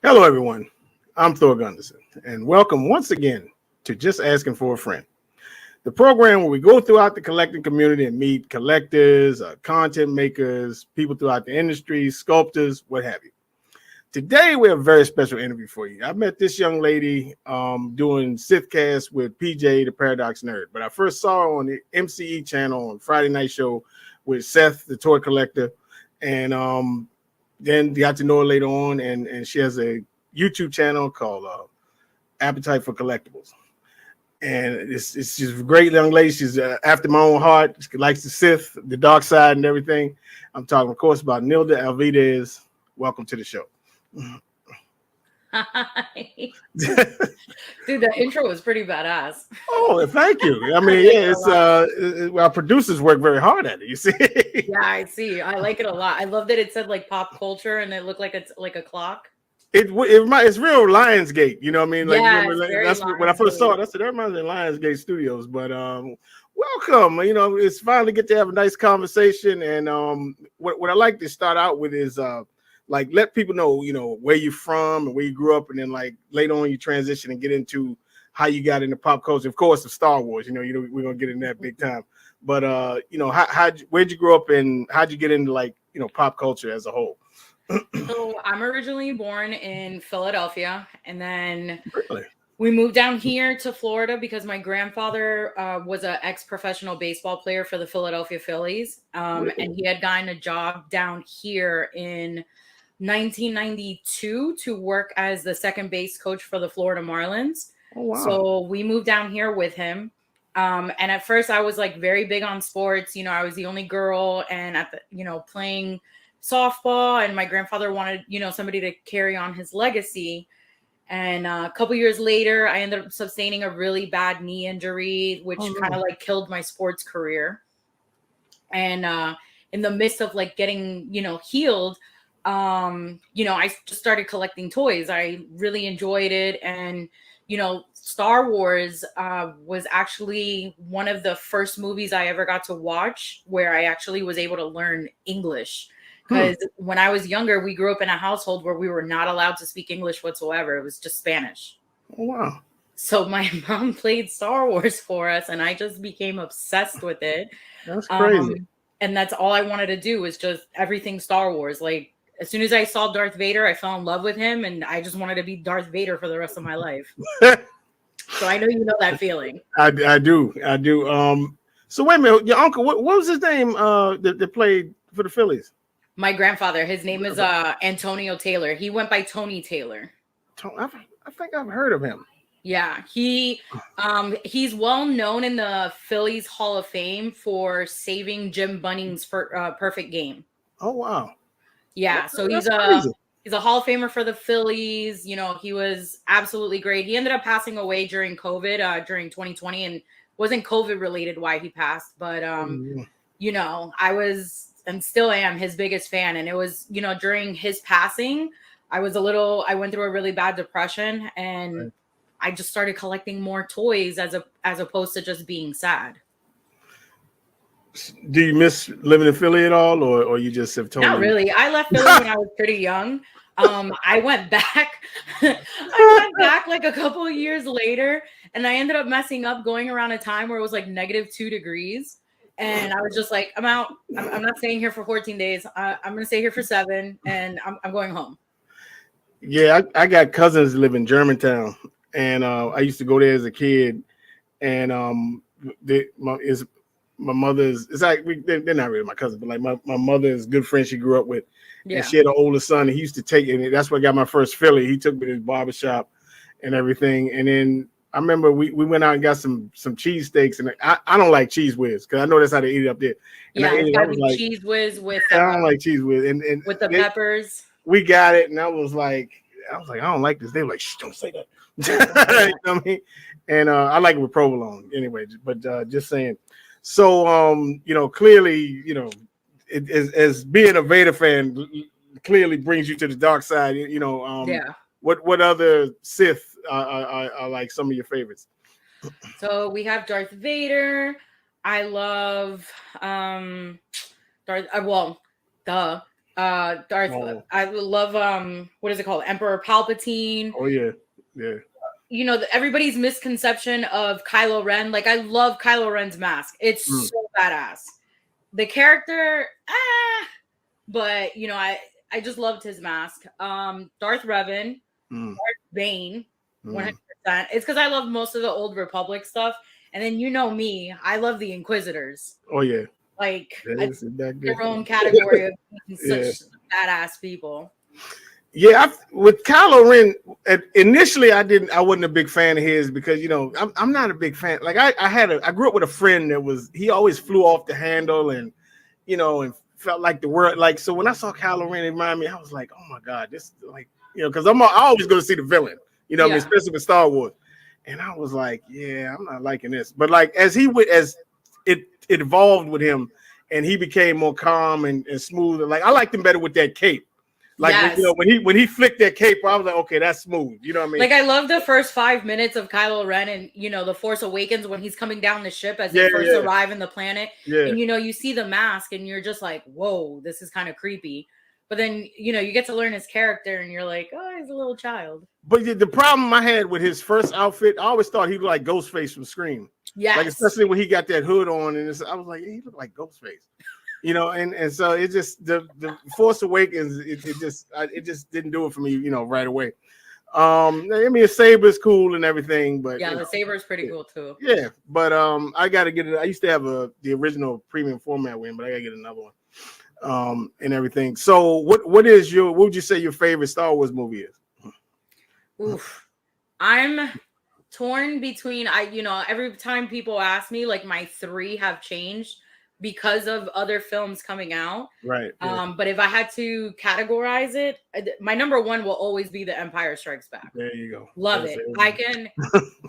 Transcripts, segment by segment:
Hello, everyone. I'm Thor Gunderson, and welcome once again to Just Asking for a Friend, the program where we go throughout the collecting community and meet collectors, content makers, people throughout the industry, sculptors, what have you. Today, we have a very special interview for you. I met this young lady doing Sithcast with PJ, the Paradox Nerd, but I first saw her on the MCE channel on Friday Night Show with Seth, the toy collector, and then got to know her later on, and she has a YouTube channel called Appetite for Collectibles. And it's just a great young lady. She's after my own heart. She likes the Sith, the dark side, and everything. I'm talking, of course, about Nilda Aviles. Welcome to the show. Hi. Dude, the intro was pretty badass. Oh, thank you. I mean, yeah, it's our producers work very hard at it. You see? Yeah, I see. I like it a lot. I love that it said like pop culture and it looked like it's like a clock. It's real Lionsgate. You know what I mean? Like, yeah, that's when I first saw it. I said that reminds me of Lionsgate Studios. But welcome. You know, it's finally get to have a nice conversation. And what I like to start out with is like let people know, you know, where you're from and where you grew up, and then like later on you transition and get into how you got into pop culture. Of course, of Star Wars. You know, we're gonna get in that big time. But you know, where'd you grow up and how'd you get into like, you know, pop culture as a whole? So I'm originally born in Philadelphia, and then Really? we moved down here to Florida because my grandfather was an ex-professional baseball player for the Philadelphia Phillies, Really? and he had gotten a job down here in 1992 to work as the second base coach for the Florida Marlins. Oh, wow. So we moved down here with him. And at first I was like very big on sports. You know, I was the only girl and playing softball, and my grandfather wanted, you know, somebody to carry on his legacy. And a couple years later, I ended up sustaining a really bad knee injury, which kind of like killed my sports career. And in the midst of like getting, you know, healed, I just started collecting toys. I really enjoyed it. And, you know, Star Wars was actually one of the first movies I ever got to watch where I actually was able to learn English. Because when I was younger, we grew up in a household where we were not allowed to speak English whatsoever. It was just Spanish. Oh, wow. So my mom played Star Wars for us, and I just became obsessed with it. That's crazy. And that's all I wanted to do was just everything Star Wars. Like, as soon as I saw Darth Vader, I fell in love with him, and I just wanted to be Darth Vader for the rest of my life. So I know you know that feeling. I do. So wait a minute, your uncle, what was his name that played for the Phillies? My grandfather, his name is Antonio Taylor. He went by Tony Taylor. I think I've heard of him. Yeah, he's well known in the Phillies Hall of Fame for saving Jim Bunning's perfect game. Oh, wow. Yeah, so he's a Hall of Famer for the Phillies. You know, he was absolutely great. He ended up passing away during COVID, during 2020, and wasn't COVID related why he passed. But, you know, I was and still am his biggest fan. And it was, you know, during his passing, I went through a really bad depression, and I just started collecting more toys as opposed to just being sad. Do you miss living in Philly at all, or you just have told me? Not really. I left Philly when I was pretty young. I went back. I went back like a couple of years later, and I ended up messing up going around a time where it was like -2 degrees. And I was just like, I'm out. I'm not staying here for 14 days. I'm going to stay here for 7, and I'm going home. Yeah, I got cousins that live in Germantown, and I used to go there as a kid. And my mother's, it's like they're not really my cousin, but like my mother's good friend she grew up with. Yeah. And she had an older son, and he used to take it. And that's what got my first Philly. He took me to his barbershop and everything. And then I remember we went out and got some cheesesteaks, and I don't like cheese whiz because I know that's how they eat it up there. And yeah, it's gotta be like, cheese whiz with. I don't like cheese whiz, and with the peppers. We got it, and I was like, I don't like this. They were like, shh, don't say that. You know what I mean? And I like it with provolone anyway. But just saying. So you know, clearly, you know, as being a Vader fan clearly brings you to the dark side. You know, yeah. What other Sith are like some of your favorites? So we have Darth Vader. I love Darth. Oh, I love what is it called? Emperor Palpatine. oh yeah, yeah. You know, everybody's misconception of Kylo Ren. Like, I love Kylo Ren's mask. It's so badass. The character, but you know, I just loved his mask. Darth Revan, Darth Bane, 100%. It's because I love most of the old Republic stuff, and then you know me, I love the Inquisitors. Oh yeah, Like, that is their own category of such badass people. Yeah, with Kylo Ren, initially I wasn't a big fan of his because you know I'm not a big fan. Like I grew up with a friend that he always flew off the handle and you know and felt like the world like so when I saw Kylo Ren it reminded me I was like, oh my god, this like you know because I always go to see the villain, you know what I mean, especially with Star Wars, and I was like, yeah, I'm not liking this. But like as it evolved with him and he became more calm and smooth, like I liked him better with that cape. Like you know, when he flicked that cape, I was like, okay, that's smooth. You know what I mean? Like I love the first 5 minutes of Kylo Ren and you know the Force Awakens when he's coming down the ship as they first arrive in the planet. Yeah. And you know, you see the mask and you're just like, whoa, this is kind of creepy. But then you know, you get to learn his character and you're like, oh, he's a little child. But the problem I had with his first outfit, I always thought he looked like Ghostface from Scream. Yeah. Like especially when he got that hood on, and I was like, he looked like Ghostface. You know, and so it just the Force Awakens it just didn't do it for me, you know, right away. I mean, the saber's cool and everything, but yeah, the saber's pretty cool too. Yeah, but I gotta get it. I used to have the original premium format with him, but I gotta get another one, and everything. So, what would you say your favorite Star Wars movie is? Oof, I'm torn between you know, every time people ask me, like my 3 have changed because of other films coming out. Right. Yeah. But if I had to categorize it, my number 1 will always be The Empire Strikes Back. There you go. Love it. I can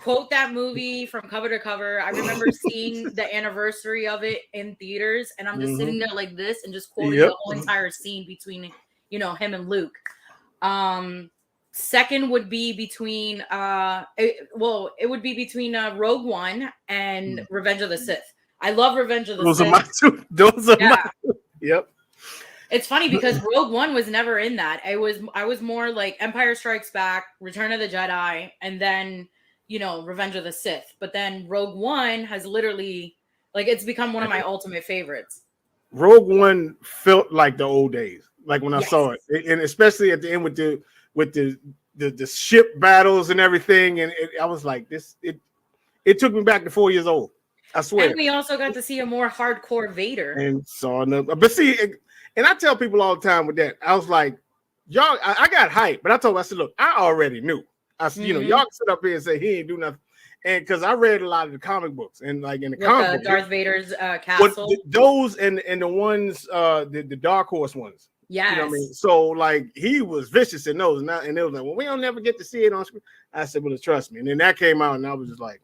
quote that movie from cover to cover. I remember seeing the anniversary of it in theaters, and I'm just sitting there like this and just quoting the whole entire scene between, you know, him and Luke. Second would be between it would be between Rogue One and Revenge of the Sith. I love Revenge of the Sith. Those are my two. Those are my two. Yep. It's funny because Rogue One was never in that. I was more like Empire Strikes Back, Return of the Jedi, and then, you know, Revenge of the Sith. But then Rogue One has literally, like, it's become one of my ultimate favorites. Rogue One felt like the old days, like when I saw it, and especially at the end with the ship battles and everything. And I was like, it took me back to 4 years old. I swear. And we also got to see a more hardcore Vader. And saw another. But see, and I tell people all the time with that, I was like, y'all, I got hyped, but I said, look, I already knew. You know, y'all can sit up here and say he ain't do nothing. And because I read a lot of the comic books and like in the comic books, Darth Vader's castle. Those and the ones, the Dark Horse ones. Yeah. You know what I mean? So like he was vicious in those. And they was like, well, we don't never get to see it on screen. I said, well, trust me. And then that came out and I was just like,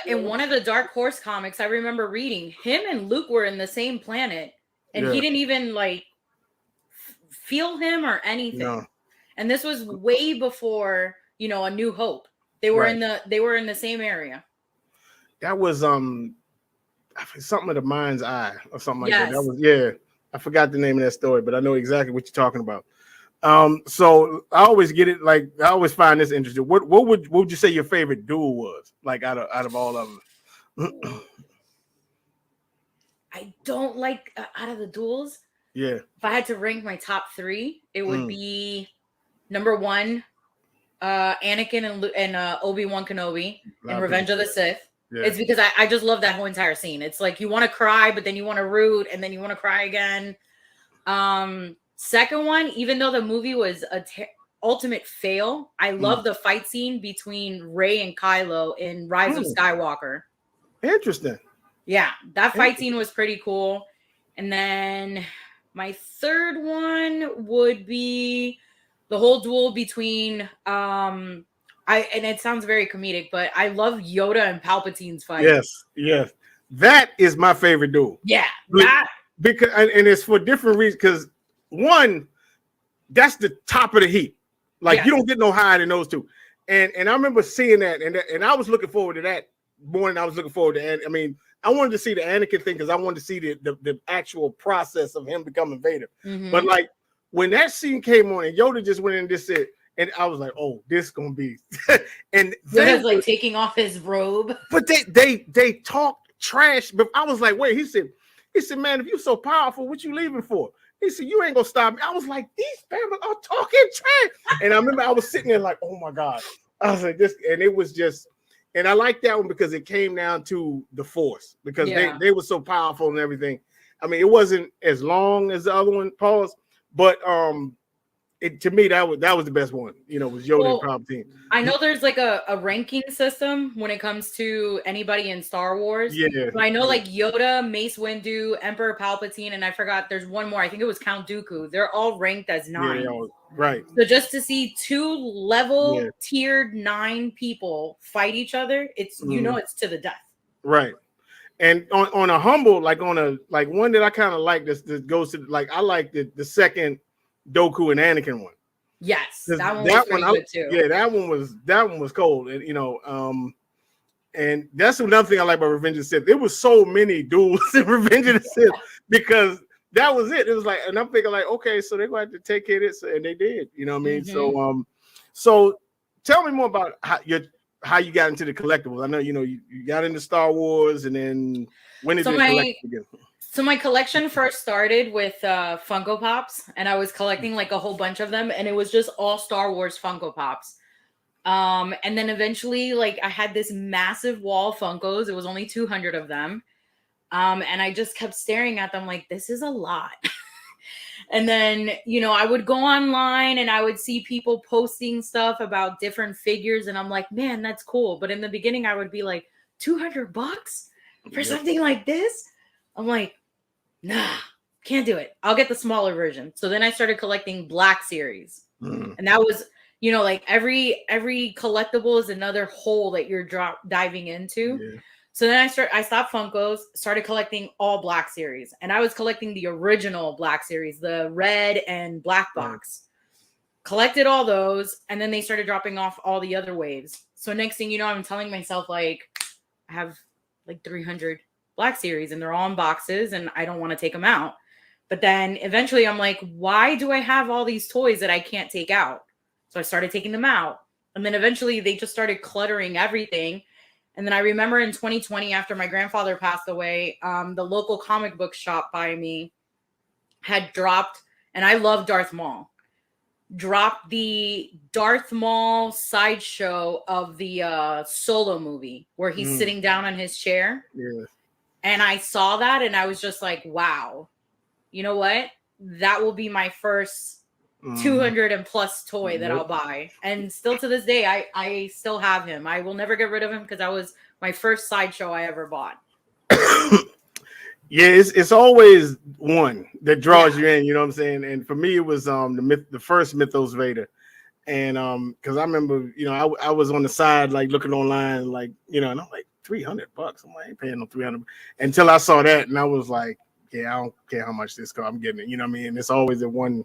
in one of the Dark Horse comics, I remember reading him and Luke were in the same planet, and he didn't even like feel him or anything. No. And this was way before, you know, A New Hope. They were in the same area. That was something of the Mind's Eye or something like that. That was I forgot the name of that story, but I know exactly what you're talking about. So I always get it. Like I always find this interesting. What would you say your favorite duel was? Like out of all of them. I don't like out of the duels. Yeah. If I had to rank my top 3, it would be number 1, Anakin and Obi-Wan Kenobi in Revenge of the Sith. Yeah. It's because I just love that whole entire scene. It's like you want to cry, but then you want to root, and then you want to cry again. Second one, even though the movie was a ultimate fail, I love the fight scene between Rey and Kylo in Rise of Skywalker. Interesting. Yeah, that fight scene was pretty cool. And then my third one would be the whole duel between and it sounds very comedic, but I love Yoda and Palpatine's fight. Yes. That is my favorite duel. Yeah. Because and it's for different reasons. Because one, that's the top of the heap. Like you don't get no higher than those two. And I remember seeing that, and I was looking forward to that more than I was looking forward to. I mean, I wanted to see the Anakin thing because I wanted to see the actual process of him becoming Vader. But like when that scene came on and Yoda just went in and just said, and I was like, oh, this gonna be and Yoda's like taking off his robe. But they talked trash. But I was like, wait, he said, man, if you're so powerful, what you leaving for? He said, you ain't gonna stop me. I was like, these families are talking trash. And I remember I was sitting there like, oh my God. I was like, this, and it was just, and I like that one because it came down to the Force because they were so powerful and everything. I mean, it wasn't as long as the other one, pause, but to me that was the best one. You know, was Yoda and Palpatine. I know there's like a ranking system when it comes to anybody in Star Wars. Yeah, but I know like Yoda, Mace Windu, Emperor Palpatine, and I forgot there's one more. I think it was Count Dooku. They're all ranked as 9. Yeah, right. So just to see 2 level tiered 9 people fight each other, it's it's to the death. Right. And on a humble, like on a like one that I kind of like this goes to like I like the second Dooku and Anakin one. Yes, that one was pretty good too. Yeah, that one was cold, and and that's another thing I like about Revenge of the Sith. There was so many duels in Revenge of the Sith because that was it. It was like, and I'm thinking like, okay, so they're going to have to take care of this, and they did. You know what I mean? So tell me more about how you got into the collectibles. I know you got into Star Wars, and then when did you collect again? So my collection first started with Funko Pops, and I was collecting like a whole bunch of them, and it was just all Star Wars Funko Pops. And then eventually, like I had this massive wall of Funkos. It was only 200 of them. And I just kept staring at them like, this is a lot. And then, I would go online and I would see people posting stuff about different figures. And I'm like, man, that's cool. But in the beginning, I would be like, $200 for something like this? I'm like, nah, can't do it. I'll get the smaller version. So then I started collecting Black Series. And that was, like every collectible is another hole that you're diving into. Yeah. So then I stopped Funkos, started collecting all Black Series. And I was collecting the original Black Series, the red and black box. Collected all those. And then they started dropping off all the other waves. So next thing you know, I'm telling myself, like, I have like 300 Black Series and they're all in boxes and I don't want to take them out. But then eventually I'm like, why do I have all these toys that I can't take out? So I started taking them out. And then eventually they just started cluttering everything. And then I remember in 2020, after my grandfather passed away, the local comic book shop by me had dropped, and I love Darth Maul, dropped the Darth Maul sideshow of the Solo movie where he's sitting down on his chair. Yeah. And I saw that and I was just like, wow, you know what? That will be my first 200 and plus toy that I'll buy. And still to this day, I still have him. I will never get rid of him because that was my first sideshow I ever bought. Yeah, it's always one that draws you in, you know what I'm saying? And for me, it was the first Mythos Vader. And because I remember, I was on the side like looking online, like, and I'm like, $300. I'm like, I ain't paying no 300 until I saw that, and I was like, yeah, I don't care how much this costs, I'm getting it. You know what I mean? And it's always the one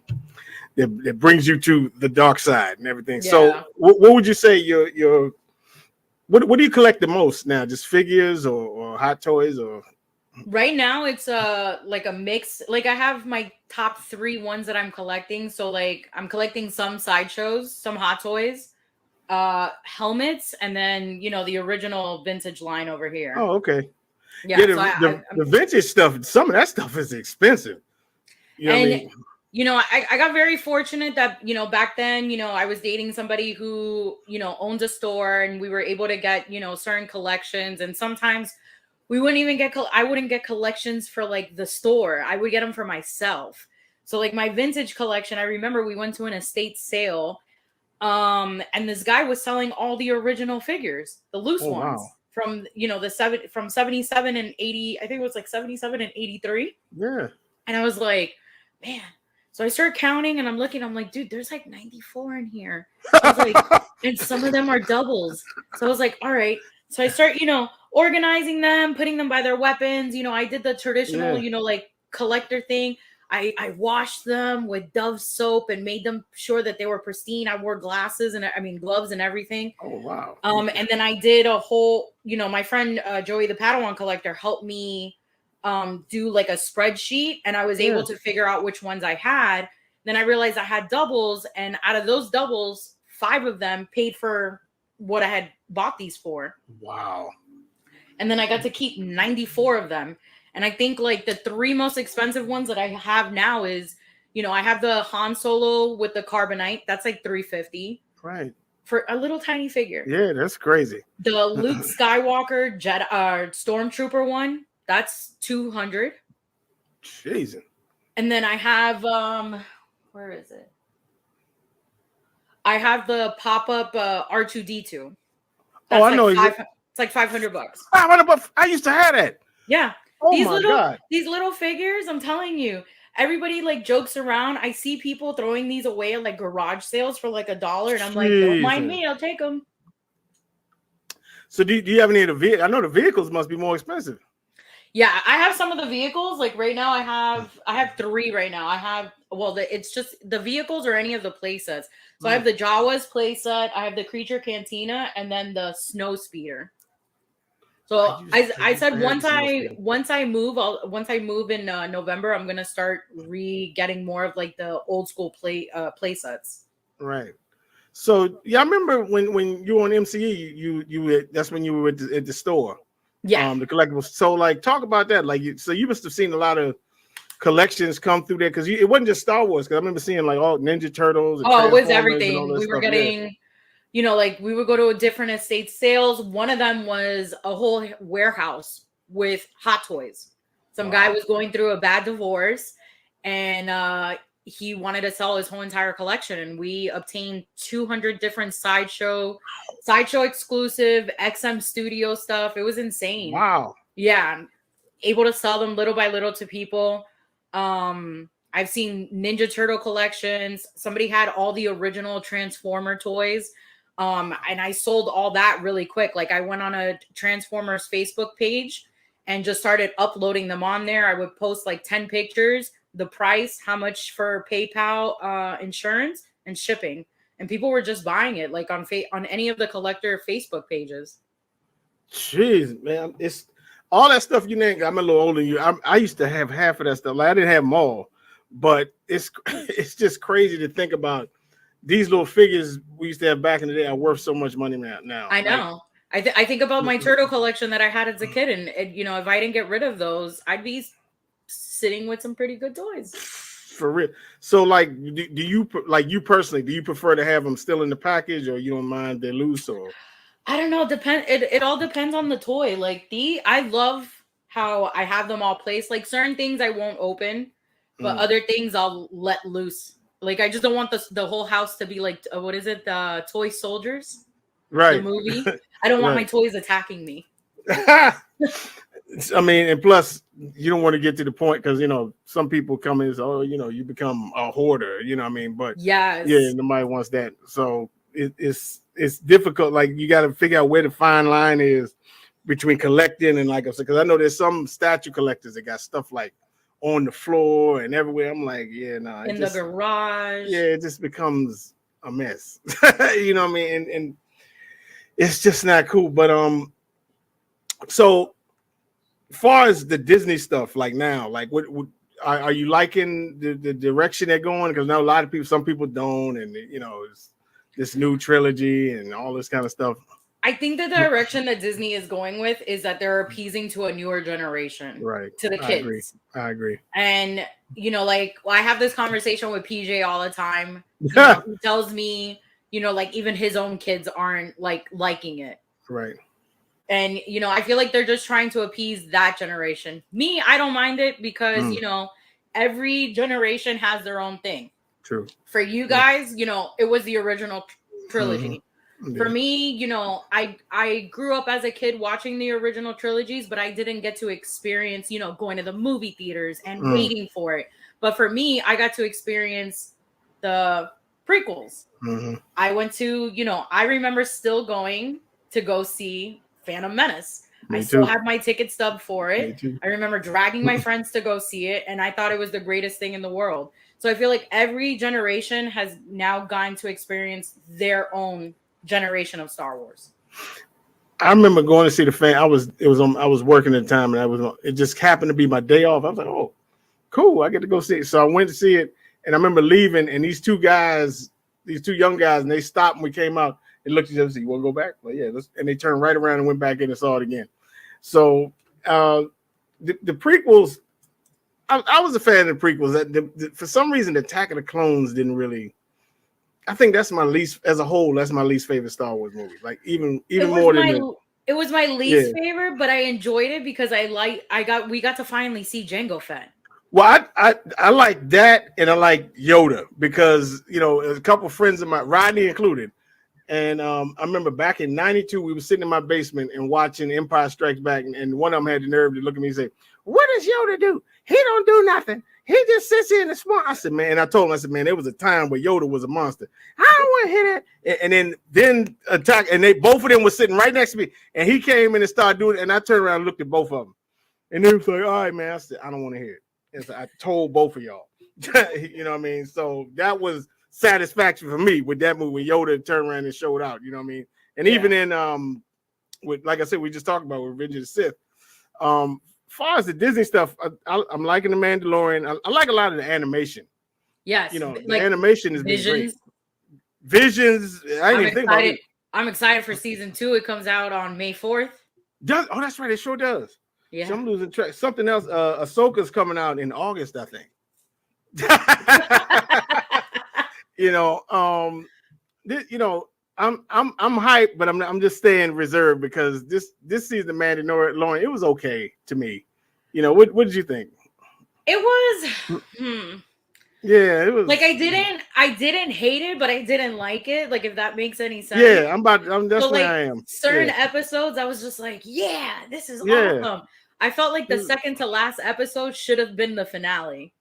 that brings you to the dark side and everything. Yeah. So what would you say your what do you collect the most now? Just figures or hot toys? Or right now it's like a mix. Like I have my top 3 ones that I'm collecting. So like I'm collecting some sideshows, some hot toys, helmets, and then the original vintage line over here. Oh, okay. Yeah, the vintage stuff, some of that stuff is expensive. You know what I mean? I got very fortunate that, back then, I was dating somebody who, owned a store and we were able to get, certain collections. And sometimes we wouldn't even I wouldn't get collections for like the store. I would get them for myself. So like my vintage collection, I remember we went to an estate sale and this guy was selling all the original figures, the loose ones. Wow. From from 77 and 80, I think it was like 77 and 83. Yeah. And I was like, man. So I started counting and I'm looking, I'm like, dude, there's like 94 in here. I was like, and some of them are doubles. So I was like, all right. So I start, organizing them, putting them by their weapons. I did the traditional, like collector thing. I washed them with Dove soap and made them sure that they were pristine. I wore glasses and gloves and everything. Oh, wow. And then I did a whole, my friend Joey the Padawan collector helped me do like a spreadsheet, and I was able to figure out which ones I had. Then I realized I had doubles, and out of those doubles, 5 of them paid for what I had bought these for. Wow. And then I got to keep 94 of them. And I think like the 3 most expensive ones that I have now is, I have the Han Solo with the carbonite. That's like $350. Right. For a little tiny figure. Yeah, that's crazy. The Luke Skywalker Stormtrooper one, that's $200. Jesus. And then I have where is it? I have the pop-up R2D2. That's I know. It's like $500. $500. I used to have that. Yeah. Oh my God. These little figures, I'm telling you. Everybody like jokes around. I see people throwing these away at like garage sales for like $1, and I'm like, don't mind me, I'll take them. So do you have any of the vehicles? I know the vehicles must be more expensive. Yeah, I have some of the vehicles. Like right now, I have 3 right now. I have it's just the vehicles or any of the play sets. So I have the Jawas play set, I have the Creature Cantina, and then the Snow Speeder. So I said once I move in November, I'm gonna start getting more of like the old school play sets. Right. So yeah, I remember when you were on MCE, you that's when you were at the store. Yeah. The collectibles. So like, talk about that. Like, so you must have seen a lot of collections come through there, because it wasn't just Star Wars. Because I remember seeing like all Ninja Turtles. And it was everything. We were stuff. getting. Like we would go to a different estate sales. One of them was a whole warehouse with Hot Toys. Some guy was going through a bad divorce, and he wanted to sell his whole entire collection. And we obtained 200 different sideshow exclusive XM Studio stuff. It was insane. Wow. Yeah, able to sell them little by little to people. I've seen Ninja Turtle collections. Somebody had all the original Transformer toys. And I sold all that really quick. Like I went on a Transformers Facebook page and just started uploading them on there. I would post like 10 pictures, the price, how much for PayPal, insurance, and shipping. And people were just buying it like on any of the collector Facebook pages. Jeez, man. It's all that stuff you named. I'm a little older than you. I used to have half of that stuff. Like, I didn't have them all, but it's just crazy to think about. These little figures we used to have back in the day are worth so much money now. I know. Like, I think about my turtle collection that I had as a kid, and if I didn't get rid of those, I'd be sitting with some pretty good toys. For real. So, like, do you like you personally? Do you prefer to have them still in the package, or you don't mind they're loose? Or I don't know. It all depends on the toy. Like I love how I have them all placed. Like certain things I won't open, but other things I'll let loose. Like I just don't want the whole house to be like what is it? The Toy Soldiers, right? The movie. I don't want my toys attacking me. I mean, and plus you don't want to get to the point because some people come in and say, you become a hoarder. You know what I mean? But yes, yeah, nobody wants that. So it's difficult. Like you got to figure out where the fine line is between collecting and like I said, because I know there's some statue collectors that got stuff like on the floor and everywhere. I'm like, yeah, no. In the garage. Yeah, it just becomes a mess. You know what I mean? And it's just not cool. But so far as the Disney stuff, like now, like what are you liking the direction they're going? Because now a lot of people, some people don't, and it's this new trilogy and all this kind of stuff. I think the direction that Disney is going with is that they're appeasing to a newer generation, right? To the kids. I agree. And I have this conversation with PJ all the time. He tells me, like even his own kids aren't liking it, right? And I feel like they're just trying to appease that generation. Me, I don't mind it because every generation has their own thing. True. For you guys, it was the original trilogy. Mm-hmm. Yeah. For me, I grew up as a kid watching the original trilogies, but I didn't get to experience, going to the movie theaters and waiting for it. But for me, I got to experience the prequels. Mm-hmm. I went to, I remember still going to go see Phantom Menace. I Me still too. have my ticket stub for Me it. too. I remember dragging my friends to go see it, and I thought it was the greatest thing in the world. So I feel like every generation has now gotten to experience their own generation of Star Wars. I remember going to see the fan. I was working at the time, and it just happened to be my day off. I was like, oh, cool, I get to go see it. So I went to see it, and I remember leaving, and these two young guys, and they stopped and we came out and looked at each other and said, you want to go back? Well, yeah, and they turned right around and went back in and saw it again. So the prequels, I was a fan of the prequels. For some reason, the Attack of the Clones didn't really. I think that's my least, as a whole, that's my least favorite Star Wars movie. Like even more than it was my least favorite, but I enjoyed it because we got to finally see Jango Fett. Well, I like that, and I like Yoda because a couple of friends of mine, Rodney included, and I remember back in '92 we were sitting in my basement and watching Empire Strikes Back, and one of them had the nerve to look at me and say, "What does Yoda do? He don't do nothing. He just sits here in the swamp." I said, "Man," I told him, I said, "Man, there was a time where Yoda was a monster. I don't want to hear that." And then Attack, and they both of them were sitting right next to me, and he came in and started doing it, and I turned around and looked at both of them, and they was like, "All right, man." I said, "I don't want to hear it." And so I told both of y'all, you know what I mean? So that was satisfaction for me with that movie when Yoda turned around and showed out, you know what I mean? And even in with, like I said, we just talked about with Revenge of the Sith. Far as the Disney stuff, I'm liking the Mandalorian. I like a lot of the animation. Yes, the animation has been great. Visions. I didn't even think about it. I'm excited for season 2. It comes out on May 4th. Oh, that's right. It sure does. Yeah. So I'm losing track. Something else. Ahsoka's coming out in August, I think. I'm hyped, but I'm just staying reserved because this season of Mandalorian, it was okay to me. What did you think? It was yeah, it was like I didn't hate it, but I didn't like it. Like, if that makes any sense. Yeah, that's so, where I am. Certain episodes, I was just like, yeah, this is awesome. I felt like the second to last episode should have been the finale.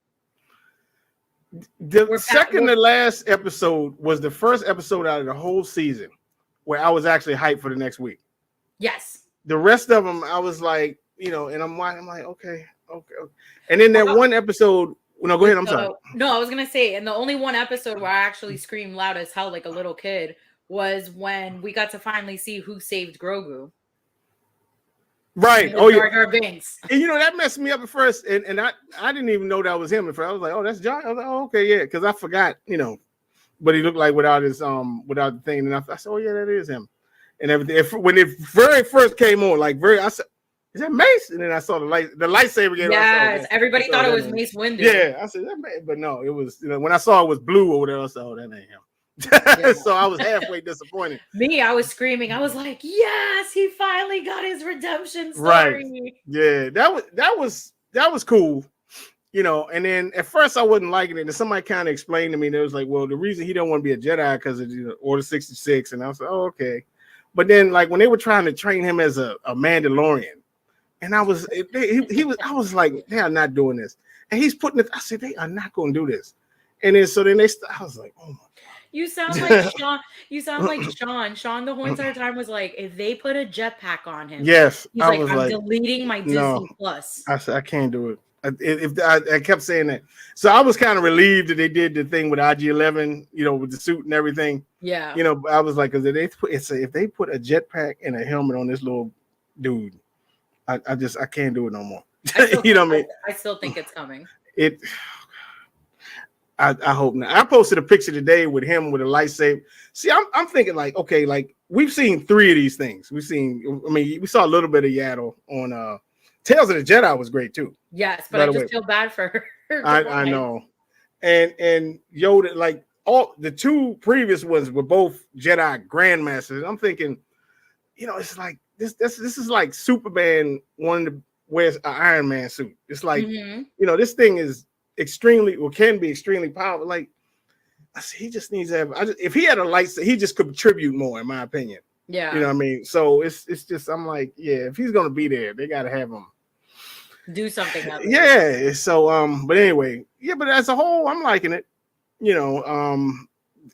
The second to last episode was the first episode out of the whole season where I was actually hyped for the next week. Yes. The rest of them, I was like, and I'm like, okay. And then that one episode. No, go ahead. I'm sorry. No, I was gonna say, and the only one episode where I actually screamed loud as hell like a little kid was when we got to finally see who saved Grogu. Right. Oh, yeah. Jar Jar Binks. And that messed me up at first, and I didn't even know that was him at first. I was like, oh, that's Jar. I was like, oh, okay, yeah, because I forgot, but he looked like without the thing, and I said, oh yeah, that is him, and everything. When it very first came on, I said, is that Mace? And then I saw the lightsaber. Yes, everybody thought it was Mace Windu. Yeah, I said that, but no, it was. When I saw it was blue or whatever, I said, oh, that ain't him. Yeah. So I was halfway disappointed. Me, I was screaming. I was like, yes, he finally got his redemption story. Right. Yeah, that was cool. And then at first I wasn't liking it. And somebody kind of explained to me, that was like, well, the reason he don't want to be a Jedi because of Order 66. And I was like, oh, okay. But then, like, when they were trying to train him as a Mandalorian, and I was like, they are not doing this. And he's putting it, I said, they are not going to do this. And then, I was like, oh my God. You sound like Sean. You sound like Sean. Sean the whole entire time was like, if they put a jetpack on him, yes, he's like, I'm deleting my Disney Plus. I said, I can't do it. I kept saying that. So I was kind of relieved that they did the thing with IG-11, with the suit and everything. Yeah. I was like, because if they put a jetpack and a helmet on this little dude, I can't do it no more. You know what I mean? I still think it's coming. I hope not. I posted a picture today with him with a lightsaber. See, I'm thinking like, okay, like we've seen 3 of these things. We saw a little bit of Yaddle on Tales of the Jedi was great too. Yes, but I just feel bad for her. I know. And Yoda, like all the 2 previous ones were both Jedi Grandmasters. I'm thinking, it's like this is like Superman wanting to wear an Iron Man suit. It's like, this thing is can be extremely powerful. Like I said, he just needs to have. If he had a lightsaber, he just could contribute more, in my opinion. Yeah, you know what I mean. So it's just I'm like, yeah, if he's gonna be there, they gotta have him do something. Yeah. So but anyway, yeah. But as a whole, I'm liking it.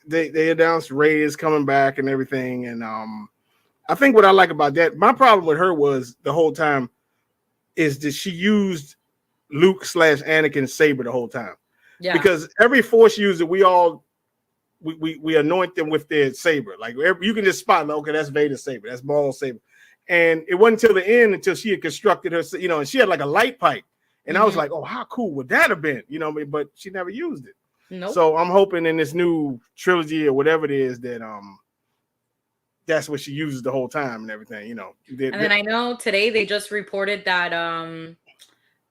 They announced Rey is coming back and everything, and I think what I like about that, my problem with her was the whole time is that she used Luke / Anakin's saber the whole time. Yeah. Because every Force user, we anoint them with their saber. Like you can just spot, like, okay, that's Vader's saber, that's Maul's saber. And it wasn't until the end until she had constructed her, and she had like a light pipe. And I was like, oh, how cool would that have been? But she never used it. Nope. So I'm hoping in this new trilogy or whatever it is that that's what she uses the whole time and everything, And then I know today they just reported that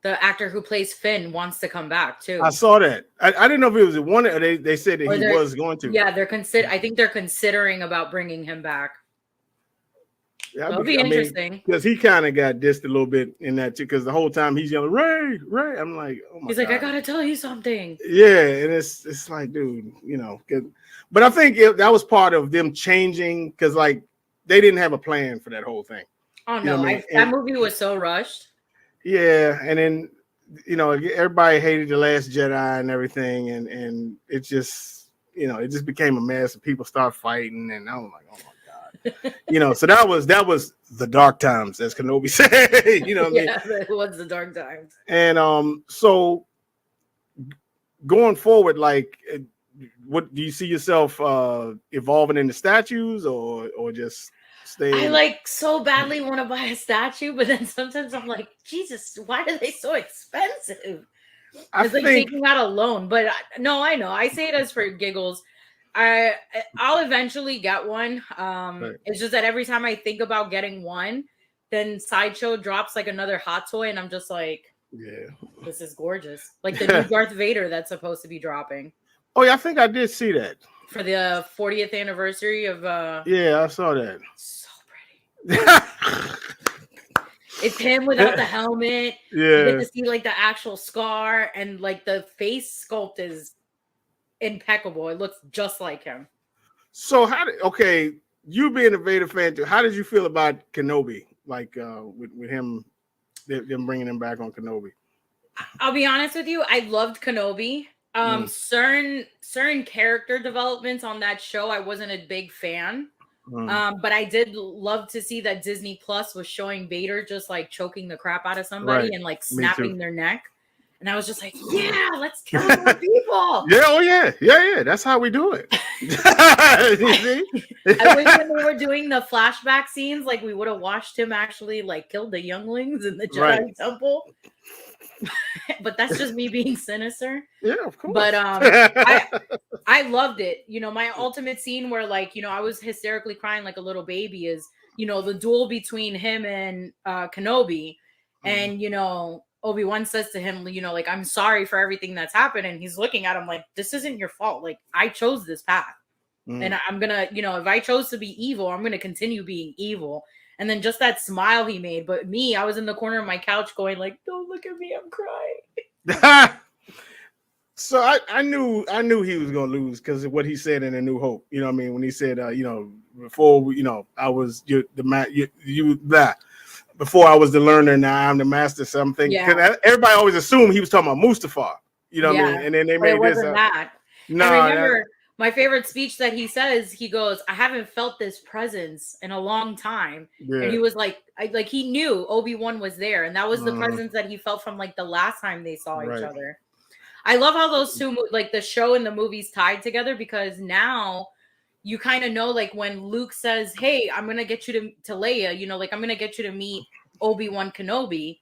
the actor who plays Finn wants to come back too. I saw that. I didn't know if it was one. They said that he was going to. Yeah, I think they're considering about bringing him back. Yeah, that'll be interesting. Because he kind of got dissed a little bit in that too. Because the whole time he's yelling, Ray, Ray. I'm like, oh my God. He's like, I gotta tell you something. Yeah, and it's like, dude, But I think that was part of them changing because like they didn't have a plan for that whole thing. Oh no, that movie was so rushed. Yeah, and then everybody hated The Last Jedi and everything, and it just it just became a mess, and people start fighting, and I was like, oh my God, so that was the dark times, as Kenobi said. Yeah, it was the dark times. And so going forward, like, what do you see yourself evolving into statues or just? I like so badly want to buy a statue, but then sometimes I'm like, Jesus, why are they so expensive? It's like taking out a loan. But no, I know. I say it as for giggles. I'll eventually get one. Right. It's just that every time I think about getting one, then Sideshow drops like another hot toy, and I'm just like, yeah, this is gorgeous. Like the new Darth Vader that's supposed to be dropping. Oh yeah, I think I did see that. For the 40th anniversary of yeah, I saw that. So pretty. It's him without the helmet. Yeah. You get to see like the actual scar, and like the face sculpt is impeccable. It looks just like him. So you being a Vader fan too, how did you feel about Kenobi? Like with him, them bringing him back on Kenobi? I'll be honest with you, I loved Kenobi. Certain character developments on that show I wasn't a big fan, but I did love to see that Disney Plus was showing Vader just like choking the crap out of somebody and like snapping their neck, and I was just like, yeah, let's kill more people. Yeah, that's how we do it. I wish when we were doing the flashback scenes, like we would have watched him actually like kill the younglings in the Jedi Temple. But that's just me being sinister. Yeah, of course. But I loved it. My ultimate scene where like, I was hysterically crying like a little baby is, the duel between him and Kenobi. And, Obi-Wan says to him, like, I'm sorry for everything that's happened. And he's looking at him like, this isn't your fault. Like, I chose this path. And I'm going to, if I chose to be evil, I'm going to continue being evil. And then just that smile he made. But me, I was in the corner of my couch going like, don't look at me, I'm crying. So I knew he was going to lose because of what he said in A New Hope. You know what I mean? When he said, before, I was before I was the learner, now I'm the master something. Yeah. Everybody always assumed he was talking about Mustafar. You know what I mean? And then they made this up. That. No, I remember my favorite speech that he says, he goes, I haven't felt this presence in a long time. Yeah. And he was like, he knew Obi-Wan was there. And that was the presence that he felt from like the last time they saw each other. I love how those two, like the show and the movies tied together, because now you kind of know, like when Luke says, hey, I'm going to get you to Leia, like I'm going to get you to meet Obi-Wan Kenobi.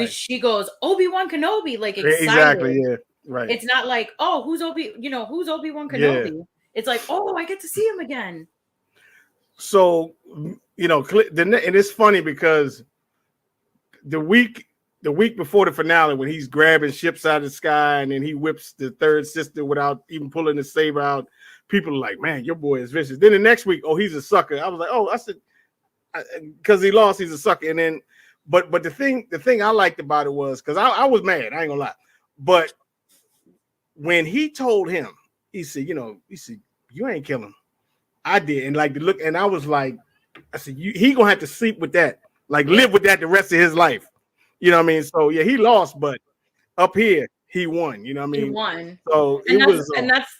She goes, Obi-Wan Kenobi, like excited. Exactly, yeah. Right. It's not like, oh, who's Obi-Wan Kenobi? Yeah. It's like, oh, I get to see him again. So, and it's funny because the week before the finale, when he's grabbing ships out of the sky and then he whips the third sister without even pulling the saber out, people are like, man, your boy is vicious. Then the next week, oh, he's a sucker. I was like, oh, I said, because he lost, he's a sucker. And then, but the thing I liked about it was, because I was mad, I ain't gonna lie, but when he told him, he said, you ain't kill him. I did. And like the look, and I was like, I said, he gonna have to sleep with that, like live with that the rest of his life. You know what I mean? So yeah, he lost, but up here, he won. You know what I He mean? won. So And it was.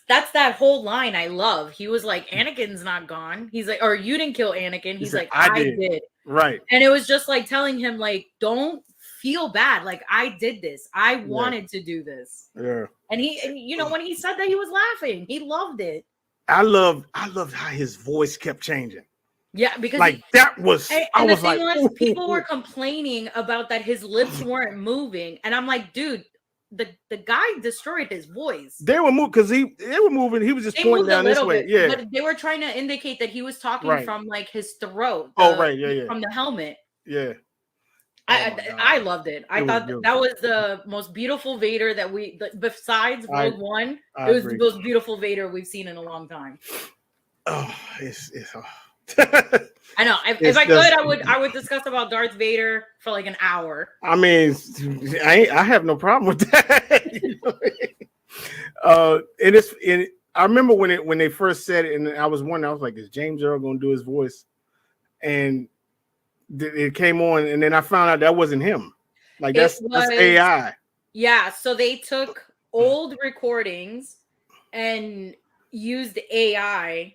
that's that whole line I love. He was like, Anakin's not gone. He's like, or you didn't kill Anakin. He He's said, like, I I did. did. Right. And it was just like telling him, like, don't feel bad. Like, I did this. I wanted to do this. Yeah. And you know, when he said that, he was laughing. He loved it. I loved how his voice kept changing. Yeah, because like that was. I the was thing like, was, people were complaining about that his lips weren't moving, and I'm like, dude, the guy destroyed his voice. They were moving because they were moving. He was just pointing down this way. Yeah, but they were trying to indicate that he was talking from like his throat. Right, yeah, from the helmet. Yeah. I loved it. I thought that was the most beautiful Vader that besides Rogue One, it was the most beautiful Vader we've seen in a long time. Oh, it's I know. If I could, I would discuss about Darth Vader for like an hour. I mean, I have no problem with that. You know? I remember when they first said it, and I was wondering, I was like, is James Earl going to do his voice? And it came on, and then I found out that wasn't him. Like that's AI. Yeah, so they took old recordings and used AI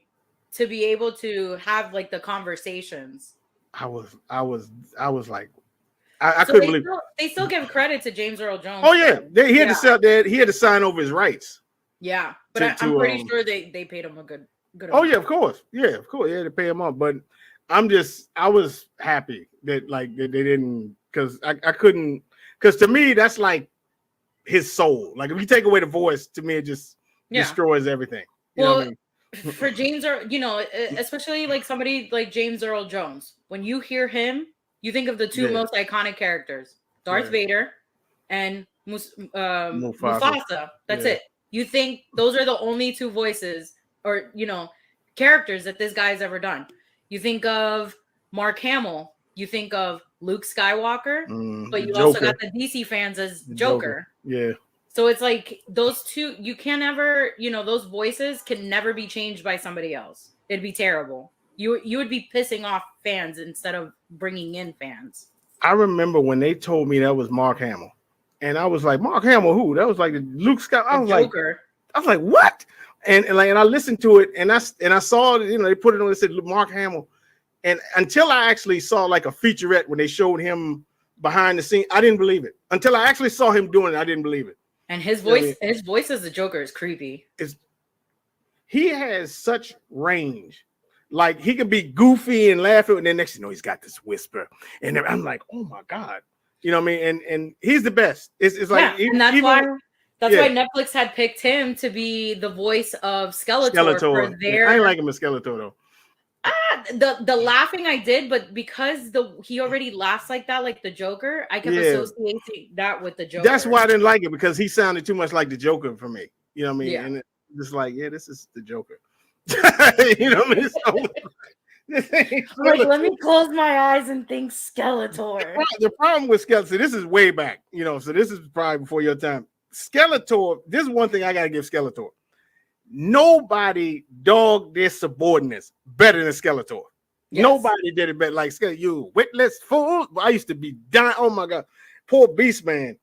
to be able to have like the conversations. I was like, I couldn't believe they still give credit to James Earl Jones. Oh yeah, he had to sell that. He had to sign over his rights. Yeah, but I'm pretty sure they paid him a good. Oh yeah, of course. Yeah, of course. They had to pay him up, but I was happy that like they didn't, because I couldn't, because to me that's like his soul. Like if you take away the voice, to me it just destroys everything. You know what I mean? For James Earl, you know, especially like somebody like James Earl Jones, when you hear him, you think of the two most iconic characters, Darth Vader and Mufasa. That's it. You think those are the only two voices or, you know, characters that this guy's ever done. You think of Mark Hamill, you think of Luke Skywalker, but you also got the DC fans as Joker. Yeah. So it's like those two, you can never, you know, those voices can never be changed by somebody else. It'd be terrible. You would be pissing off fans instead of bringing in fans. I remember when they told me that was Mark Hamill, and I was like, Mark Hamill, who? That was like Luke Skywalker. I was like, what? And I listened to it, and I saw, you know, they put it on. It said Mark Hamill, and until I actually saw like a featurette when they showed him behind the scene, I didn't believe it. Until I actually saw him doing it, I didn't believe it. And his voice, his voice as the Joker is creepy. He has such range. Like he can be goofy and laughing, and then next thing you know, he's got this whisper, and I'm like, oh my god, you know what I mean? And he's the best. It's like, and that's why Netflix had picked him to be the voice of Skeletor. For their... I ain't like him as Skeletor though. The laughing I did, but because he already laughs like that, like the Joker, I kept associating that with the Joker. That's why I didn't like it, because he sounded too much like the Joker for me. You know what I mean? Yeah. And it's just like, this is the Joker. You know what I mean? Like, let me close my eyes and think Skeletor. The problem with Skeletor, this is way back, you know, so this is probably before your time. Skeletor, this is one thing I gotta give Skeletor. Nobody dogged their subordinates better than Skeletor. Yes. Nobody did it better. Like, you witless fool. I used to be dying. Oh my god, poor Beast Man.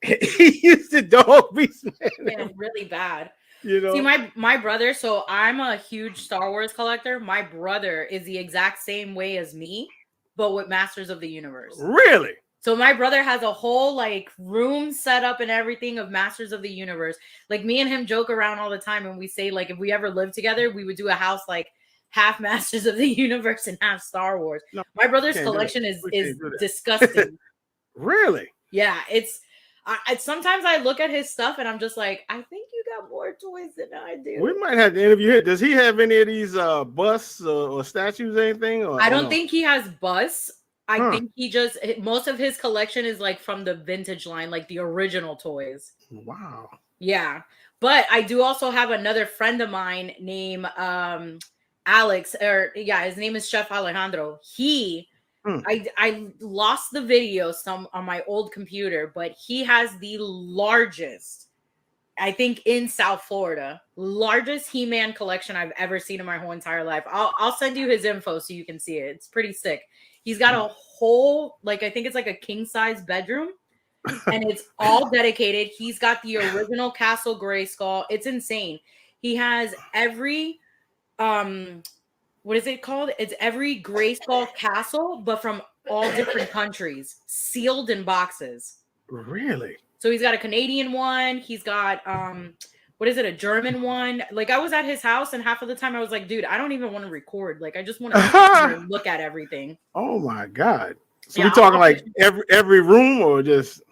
He used to dog Beast Man. Yeah, really bad. You know, see, my brother. So I'm a huge Star Wars collector. My brother is the exact same way as me, but with Masters of the Universe. Really? So my brother has a whole like room set up and everything of Masters of the Universe. Like me and him joke around all the time, and we say like if we ever lived together, we would do a house like half Masters of the Universe and half Star Wars. No, my brother's collection is disgusting. Really? Yeah, it's. Sometimes I look at his stuff and I'm just like, I think you got more toys than I do. We might have to interview him. Does he have any of these busts or statues or anything? Or, I don't think he has busts. I think he just, most of his collection is like from the vintage line, like the original toys. Wow. Yeah. But I do also have another friend of mine named Alex, his name is Chef Alejandro. I lost the video on my old computer, but he has the largest, I think in South Florida, largest He-Man collection I've ever seen in my whole entire life. I'll send you his info so you can see it. It's pretty sick. He's got a whole, like, I think it's like a king size bedroom, and it's all dedicated. He's got the original Castle Grayskull. It's insane. He has every what is it called? It's every Grayskull castle, but from all different countries, sealed in boxes. Really? So he's got a Canadian one. He's got what is it? A German one. Like I was at his house, and half of the time I was like, dude, I don't even want to record. Like I just want to look at everything. Oh my God! So Yeah, we talking like every room or just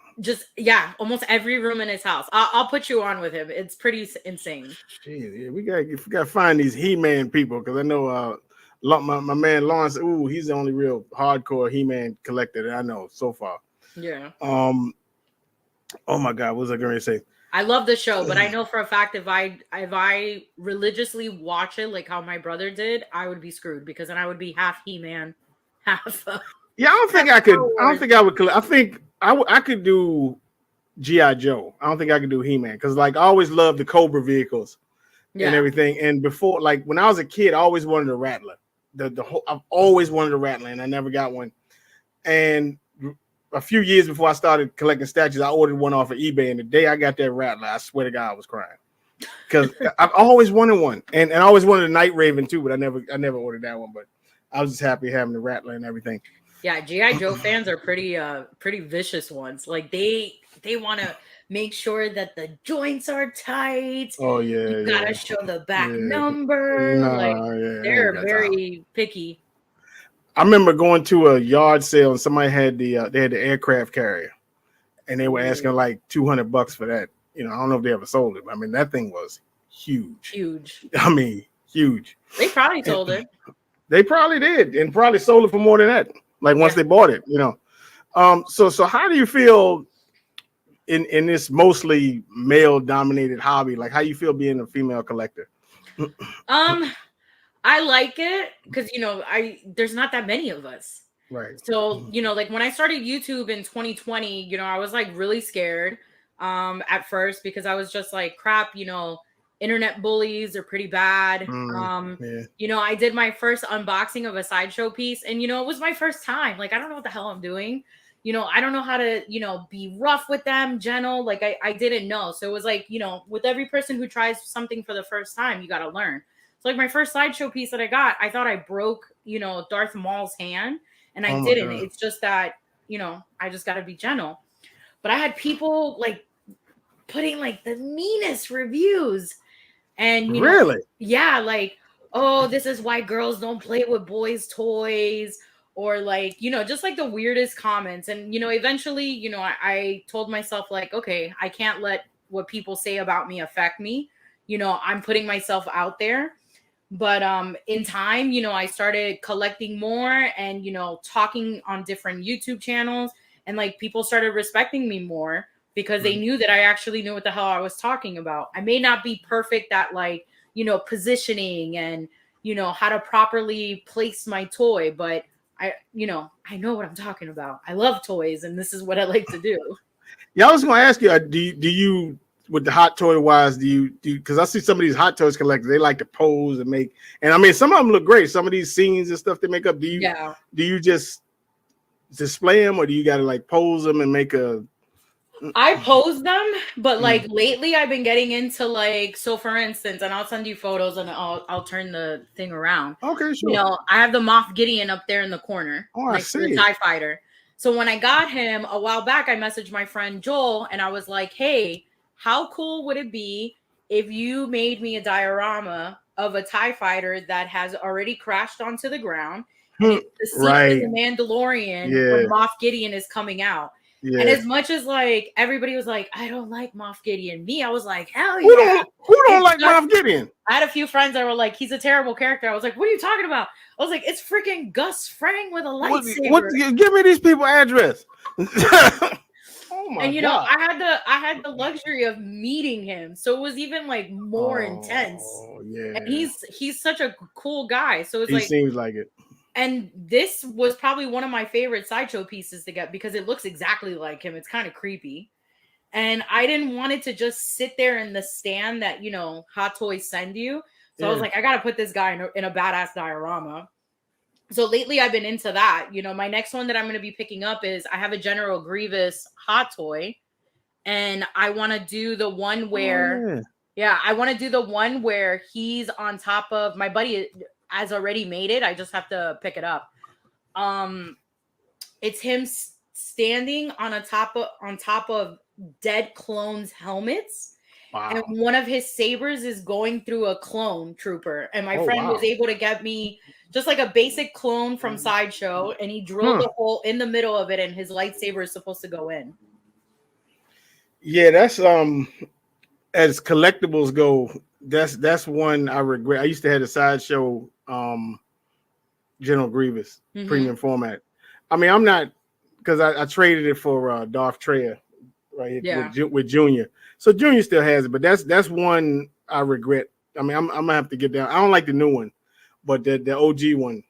yeah, almost every room in his house. I'll put you on with him. It's pretty insane. Jeez, yeah, we gotta find these He-Man people because I know my man Lawrence. Ooh, he's the only real hardcore He-Man collector that I know so far. Yeah. Oh my God, what was I going to say? I love the show, but I know for a fact if I religiously watch it like how my brother did, I would be screwed because then I would be half He-Man, half. Yeah, I don't think I could. I don't think I would. I think I could do G.I. Joe. I don't think I could do He-Man because like I always loved the Cobra vehicles and everything. And before, like when I was a kid, I always wanted a Rattler. The whole I've always wanted a Rattler, and I never got one. And a few years before I started collecting statues, I ordered one off of eBay, and the day I got that Rattler, I swear to God, I was crying because I've always wanted one, and I always wanted a Night Raven too, but I never ordered that one. But I was just happy having the Rattler and everything. Yeah, G.I. Joe fans are pretty vicious ones. Like they want to make sure that the joints are tight. Oh yeah, you gotta show the back number. They're very picky. I remember going to a yard sale and somebody had they had the aircraft carrier, and they were asking like $200 for that. You know, I don't know if they ever sold it. I mean, that thing was huge. I mean, huge. They probably sold it. They probably did, and probably sold it for more than that. Like once they bought it, you know. So how do you feel in this mostly male dominated hobby? Like, how you feel being a female collector? I like it because you know there's not that many of us. Right. So, you know, like when I started YouTube in 2020, you know, I was like really scared at first because I was just like, crap, you know, internet bullies are pretty bad. You know, I did my first unboxing of a sideshow piece and, you know, it was my first time. Like, I don't know what the hell I'm doing. You know, I don't know how to, you know, be rough with them, gentle. Like I didn't know. So it was like, you know, with every person who tries something for the first time, you got to learn. So like my first sideshow piece that I got, I thought I broke, you know, Darth Maul's hand. And I didn't. God. It's just that, you know, I just got to be gentle. But I had people like putting like the meanest reviews. And, you know, yeah, like, oh, this is why girls don't play with boys' toys. Or like, you know, just like the weirdest comments. And, you know, eventually, you know, I told myself like, okay, I can't let what people say about me affect me. You know, I'm putting myself out there. But in time, you know, I started collecting more and, you know, talking on different YouTube channels and like people started respecting me more because they knew that I actually knew what the hell I was talking about. I may not be perfect at like, you know, positioning and, you know, how to properly place my toy, but you know, I know what I'm talking about. I love toys and this is what I like to do. Yeah, I was going to ask you, do you with the hot toy wise, do you because I see some of these hot toys collectors, they like to pose and make, and I mean some of them look great. Some of these scenes and stuff they make up. Do you just display them or do you got to like pose them and make a? I pose them, but like lately I've been getting into like, so for instance, and I'll send you photos and I'll turn the thing around. Okay, sure. You know, I have the Moff Gideon up there in the corner next to the TIE fighter. So when I got him a while back, I messaged my friend Joel and I was like, hey, how cool would it be if you made me a diorama of a TIE fighter that has already crashed onto the ground? And it's the scene of the Mandalorian when Moff Gideon is coming out. Yeah. And as much as like everybody was like, I don't like Moff Gideon. Me, I was like, hell yeah. Who don't like Moff Gideon? I had a few friends that were like, he's a terrible character. I was like, what are you talking about? I was like, it's freaking Gus Fring with a lightsaber. Give me these people's address. Oh my and you God. Know, I had the luxury of meeting him, so it was even like more intense. Yeah, and he's such a cool guy. So it's he seems like it. And this was probably one of my favorite sideshow pieces to get because it looks exactly like him. It's kind of creepy, and I didn't want it to just sit there in the stand that, you know, Hot Toys send you. So I was like, I got to put this guy in a badass diorama. So lately I've been into that. You know, my next one that I'm going to be picking up is I have a General Grievous hot toy, and I want to do the one where, I want to do the one where he's on top of, my buddy has already made it. I just have to pick it up. It's him standing on top of dead clones' helmets. Wow. And one of his sabers is going through a clone trooper. And my friend was able to get me just like a basic clone from Sideshow, and he drilled a hole in the middle of it, and his lightsaber is supposed to go in. Yeah, that's as collectibles go, that's one I regret. I used to have a Sideshow General Grievous premium format. I mean, I'm not, because I traded it for Darth Treya right here with Junior. So Junior still has it, but that's one I regret. I mean, I'm gonna have to get down. I don't like the new one, but the OG one,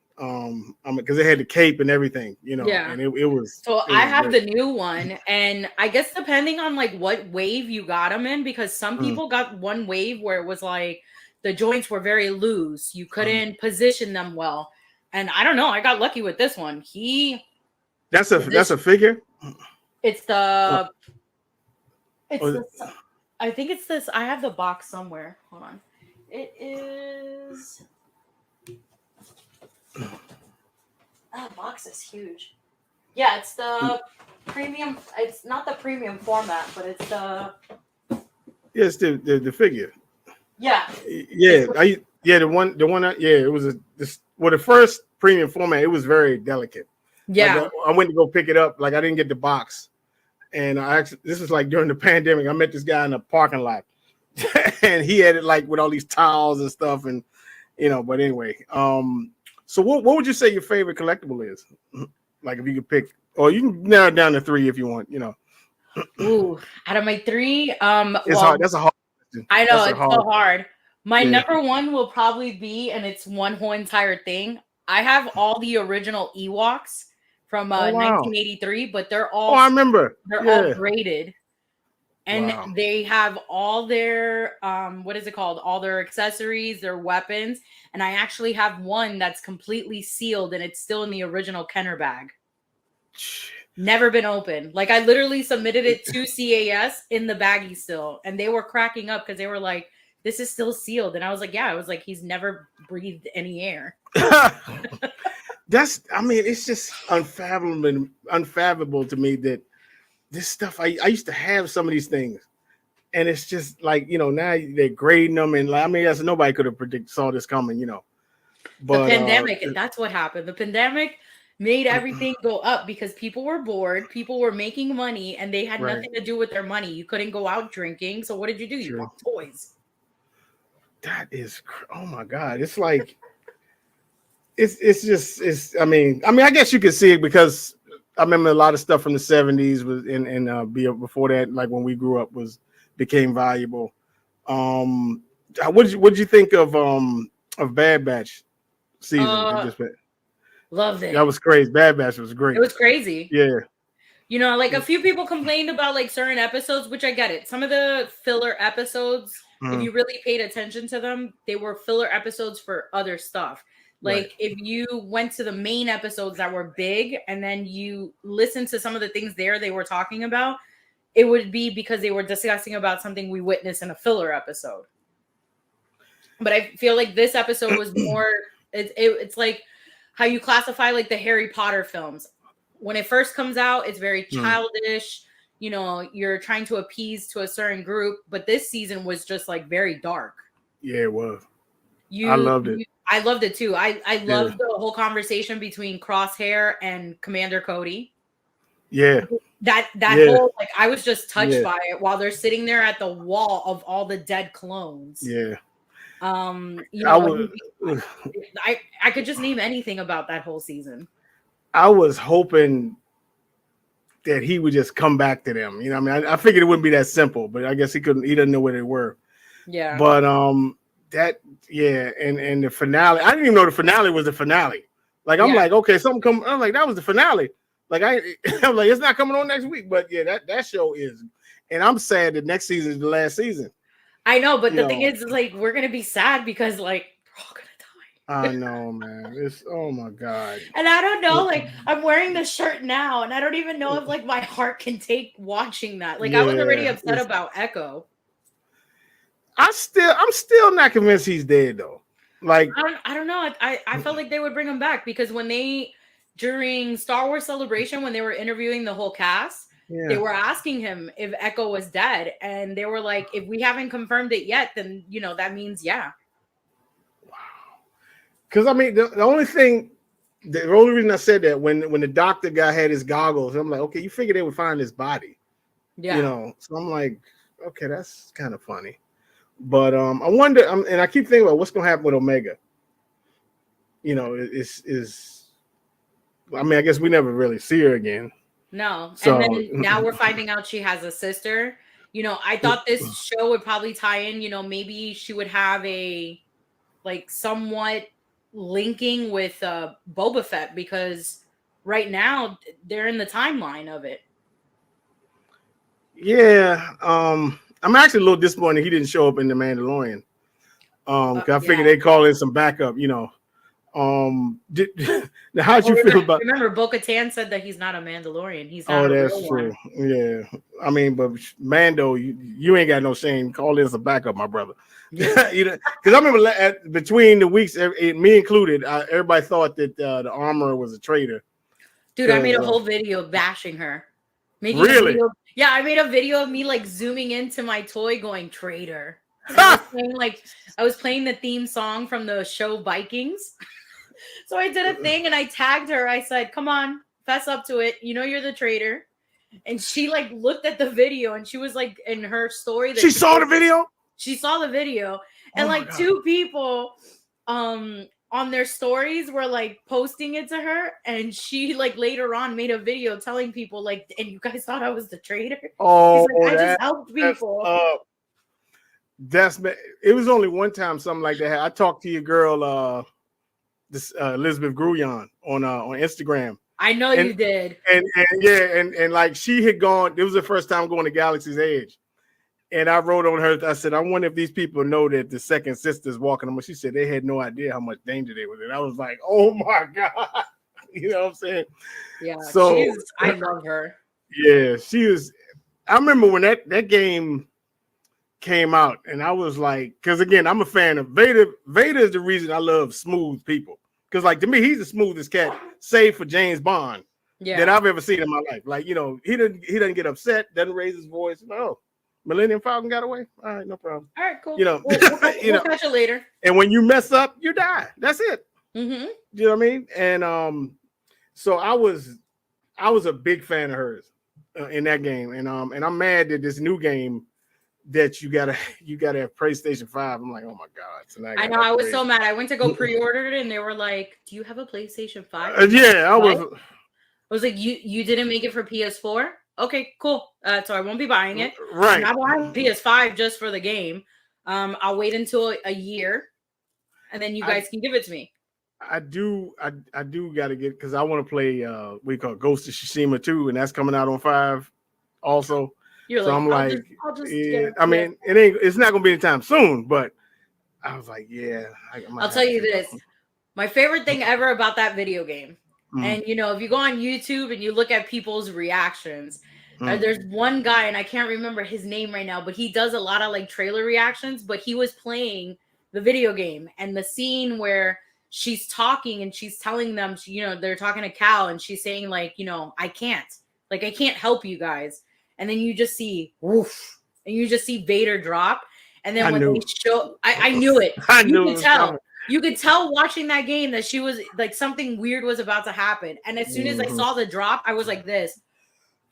because it had the cape and everything, you know. Yeah. And it was. So it I was have great. the new one, and I guess depending on like what wave you got them in, because some people got one wave where it was like the joints were very loose, you couldn't position them well, and I don't know. I got lucky with this one. That's a figure. It's the. I think it's this. I have the box somewhere. Hold on. It is. That box is huge. Yeah, it's the premium. It's not the premium format, but it's the. Yes, the figure. Yeah. Yeah, the one. It was the first premium format. It was very delicate. Yeah. Like, I went to go pick it up. Like, I didn't get the box. And this was like during the pandemic. I met this guy in a parking lot, and he had it like with all these towels and stuff, and you know. But anyway, so what would you say your favorite collectible is? Like, if you could pick, or you can narrow it down to 3 if you want. You know. Ooh, out of my 3, it's hard. That's a hard question. I know it's so hard. My number 1 will probably be, and it's one whole entire thing. I have all the original Ewoks from 1983, but they're all. Oh, I remember. They're all graded, and they have all their what is it called? All their accessories, their weapons, and I actually have one that's completely sealed, and it's still in the original Kenner bag. Never been opened. Like, I literally submitted it to CAS in the baggie still, and they were cracking up because they were like, "This is still sealed," and I was like, "Yeah." I was like, "He's never breathed any air." It's just unfathomable to me that this stuff, I used to have some of these things, and it's just like, you know, now they're grading them, and like, I mean, nobody could have saw this coming, you know. But the pandemic, that's what happened. The pandemic made everything go up because people were bored, people were making money, and they had nothing to do with their money. You couldn't go out drinking, so what did you do? You bought toys. That is, oh my God, it's like. It's I mean, I guess you could see it because I remember a lot of stuff from the 70s was and before that, like when we grew up, became valuable. What did you think of Bad Batch season? Loved it. That was crazy. Bad Batch was great. It was crazy. Yeah. You know, like a few people complained about like certain episodes, which I get it. Some of the filler episodes, if you really paid attention to them, they were filler episodes for other stuff. Like, if you went to the main episodes that were big and then you listened to some of the things they were talking about, it would be because they were discussing about something we witnessed in a filler episode. But I feel like this episode was more, it's like how you classify like the Harry Potter films. When it first comes out, it's very childish. You know, you're trying to appease to a certain group. But this season was just like very dark. Yeah, it was. I loved it. I loved it too. I loved the whole conversation between Crosshair and Commander Cody. Yeah. That whole, like, I was just touched by it while they're sitting there at the wall of all the dead clones. Yeah. You know, I could just name anything about that whole season. I was hoping that he would just come back to them. You know, I mean, I figured it wouldn't be that simple, but I guess he doesn't know where they were. Yeah. But and the finale, I didn't even know the finale was the finale. Like, I'm like, okay, something come. I'm like, that was the finale. Like, I'm like, it's not coming on next week. But yeah, that show is, and I'm sad that next season is the last season. I know, but the thing is, like, we're gonna be sad because like they're all gonna die. I know, man. It's oh my god. And I don't know, like I'm wearing the shirt now, and I don't even know if like my heart can take watching that. Like I was already Yeah, upset about Echo. I'm still not convinced he's dead though. Like, I don't know. I felt like they would bring him back because when they during Star Wars Celebration when they were interviewing the whole cast, they yeah, were asking him if Echo was dead, and they were like, if we haven't confirmed it yet, then that means yeah. because I mean the only reason I said that when the doctor guy had his goggles, I'm like, okay, you figure they would find his body, Yeah. So I'm like, okay, that's kind of funny. But I wonder, and I keep thinking about what's going to happen with Omega. I mean, I guess we never really see her again. No. So And then now we're finding out she has a sister. I thought this show would probably tie in, maybe she would have a like somewhat linking with Boba Fett because right now they're in the timeline of it. yeah, I'm actually a little disappointed he didn't show up in The Mandalorian. 'Cause I figured they call in some backup, now how'd you feel about? Remember, Bo-Katan said that he's not a Mandalorian. He's not. Oh, that's true. One. Yeah, I mean, but Mando, you ain't got no shame. Call in some backup, my brother. Yeah. Because I remember between the weeks, me included, everybody thought that the armorer was a traitor. Dude, I made a whole video bashing her. Really? Yeah, I made a video of me like zooming into my toy, going traitor. I was playing the theme song from the show Vikings. So I did a thing and I tagged her. I said, come on, fess up to it. You're the traitor. And she like looked at the video and she was like in her story. She saw the video? She saw the video. And like two people on their stories were like posting it to her. And she like later on made a video telling people like, and you guys thought I was the traitor? Oh, like, I just helped people. It was only one time something like that. I talked to your girl, Elizabeth Gruyon on Instagram. I know you did. And like she had gone, it was the first time going to Galaxy's Edge. And I wrote on her, I said, I wonder if these people know that the second sister's walking them. She said they had no idea how much danger they were in. I was like, oh my God. You know what I'm saying? Yeah. So I love her. Yeah, she was. I remember when that game came out, and I was like, because again, I'm a fan of Vader. Vader is the reason I love smooth people. Because like to me, he's the smoothest cat, save for James Bond, that I've ever seen in my life. Like, he doesn't get upset, doesn't raise his voice. No, Millennium Falcon got away. All right, no problem. All right, cool. We'll catch you later. And when you mess up, you die. That's it. Mm-hmm. You know what I mean? And so I was a big fan of hers in that game, and I'm mad that this new game that you gotta have PlayStation 5. I'm like, oh my God. So I know, I was so mad. I went to go pre-order it and they were like, do you have a PlayStation 5? I was like, you didn't make it for PS4? Okay, cool. So I won't be buying it. Right. I'm not buying PS5 just for the game. I'll wait until a year and then you guys can give it to me. I do gotta get, because I want to play we call Ghost of Tsushima 2, and that's coming out on 5 also. You're so like, I'm like, I'll just I mean, it's not gonna be anytime soon, but I was like, yeah. I'll tell you this. My favorite thing ever about that video game, and if you go on YouTube and you look at people's reactions, there's one guy, and I can't remember his name right now, but he does a lot of like trailer reactions, but he was playing the video game, and the scene where she's talking and she's telling them, they're talking to Cal and she's saying like, I can't help you guys. And then you just see woof, and you just see Vader drop. And then they show, I knew it. You could tell watching that game that she was like, something weird was about to happen. And as soon as I saw the drop, I was like this,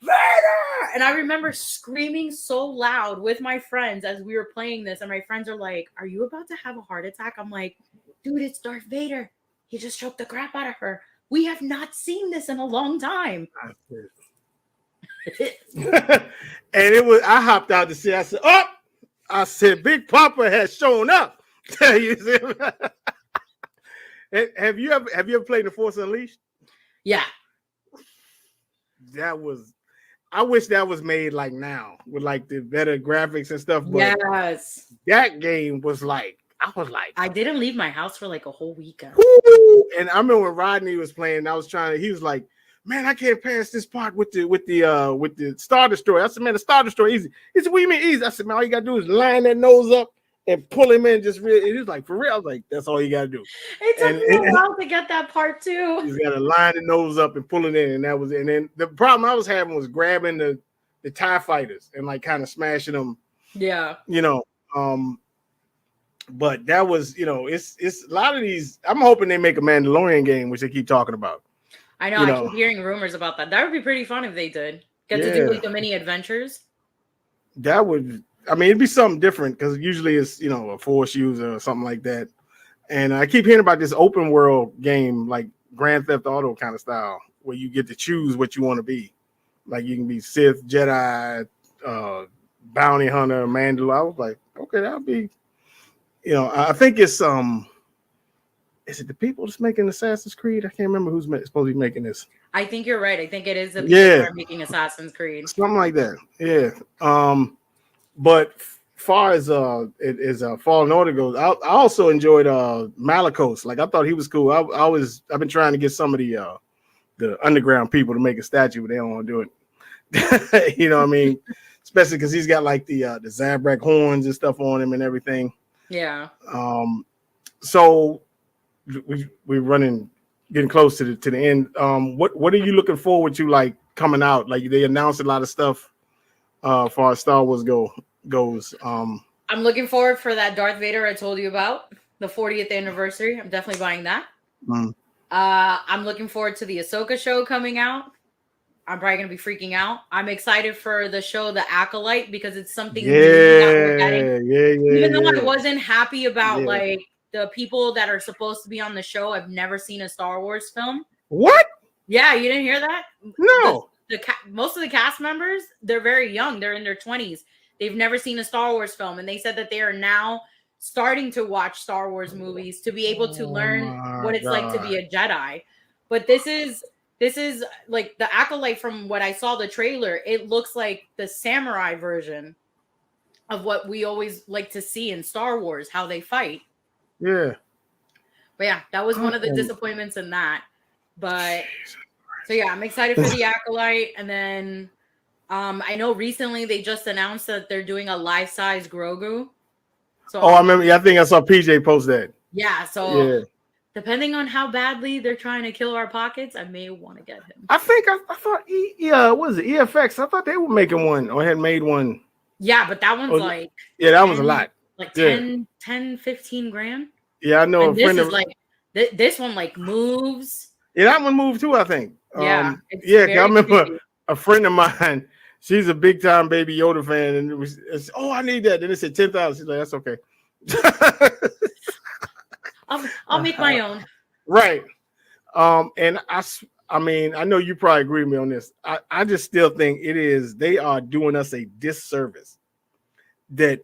Vader! And I remember screaming so loud with my friends as we were playing this. And my friends are like, are you about to have a heart attack? I'm like, dude, it's Darth Vader. He just choked the crap out of her. We have not seen this in a long time. And I hopped out to see. I said, Big Papa has shown up. Have you ever played The Force Unleashed? Yeah. I wish that was made like now with like the better graphics and stuff. But yes, that game was like, I was like, I didn't leave my house for like a whole weekend. whoo! And I remember when Rodney was playing, I was trying to, he was like, man, I can't pass this part with the Star Destroyer. I said, man, the Star Destroyer easy. He said, what do you mean easy? I said, man, all you gotta do is line that nose up and pull him in. Just really, he was like, for real. I was like, that's all you gotta do. It took me a while to get that part too. You gotta line the nose up and pull it in, and that was it. And then the problem I was having was grabbing the TIE fighters and like kind of smashing them. Yeah. But that was, it's a lot of these. I'm hoping they make a Mandalorian game, which they keep talking about. I know. I keep hearing rumors about that. That would be pretty fun if they did get to do like the mini adventures. That would, I mean, it'd be something different because usually it's a Force user or something like that. And I keep hearing about this open world game, like Grand Theft Auto kind of style, where you get to choose what you want to be. Like you can be Sith, Jedi, bounty hunter, Mandalorian. I was like, okay, that'll be. I think it's is it the people that's making Assassin's Creed? I can't remember who's supposed to be making this. I think you're right. I think it is the people that are making Assassin's Creed. Something like that. Yeah. But far as Fallen Order goes, I also enjoyed Malicos. Like I thought he was cool. I've been trying to get some of the underground people to make a statue, but they don't want to do it. You know what I mean? Especially because he's got like the Zabrak horns and stuff on him and everything. Yeah. So we're getting close to the end. What are you looking forward to, like coming out? Like they announced a lot of stuff as far as Star Wars goes. I'm looking forward for that Darth Vader I told you about, the 40th anniversary. I'm definitely buying that. I'm looking forward to the Ahsoka show coming out. I'm probably gonna be freaking out. I'm excited for the show The Acolyte because it's something new that we're getting. Even though I wasn't happy about like the people that are supposed to be on the show, I've never seen a Star Wars film. What? Yeah, you didn't hear that? No. Most of the cast members, they're very young. They're in their 20s. They've never seen a Star Wars film, and they said that they are now starting to watch Star Wars movies to be able to learn what it's like to be a Jedi. But this is like the Acolyte. From what I saw the trailer, it looks like the samurai version of what we always like to see in Star Wars, how they fight. Yeah. But yeah, that was one of the disappointments in that. But so yeah, I'm excited for the Acolyte. And then I know recently they just announced that they're doing a life-size Grogu. So I remember. Yeah, I think I saw PJ post that. Yeah. So depending on how badly they're trying to kill our pockets, I may want to get him. I think I thought what was it? EFX. I thought they were making one or had made one. Yeah, but that one's that was a lot. Like 10, 15 grand. Yeah, I know. And this is like this one like moves. Yeah, that one moved too, I think. Yeah. I remember a friend of mine. She's a big time Baby Yoda fan, and it's I need that. Then it said 10,000. She's like, that's okay. I'll make my own. Right. And I mean, I know you probably agree with me on this. I just still think they are doing us a disservice. That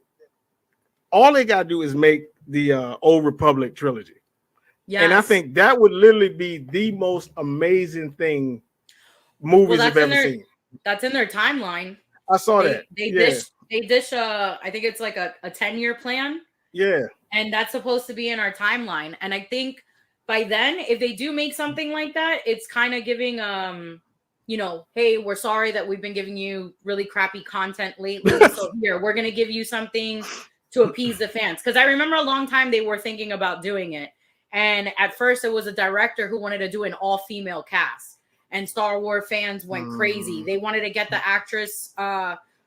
all they gotta do is make the Old Republic trilogy. Yeah. And I think that would literally be the most amazing thing movies have ever seen. That's in their timeline. I saw that. They dish I think it's like a 10-year plan. Yeah. And that's supposed to be in our timeline. And I think by then, if they do make something like that, it's kind of giving hey, we're sorry that we've been giving you really crappy content lately. So here, we're gonna give you something to appease the fans. Because I remember a long time they were thinking about doing it. And at first it was a director who wanted to do an all-female cast. And Star Wars fans went crazy. They wanted to get the actress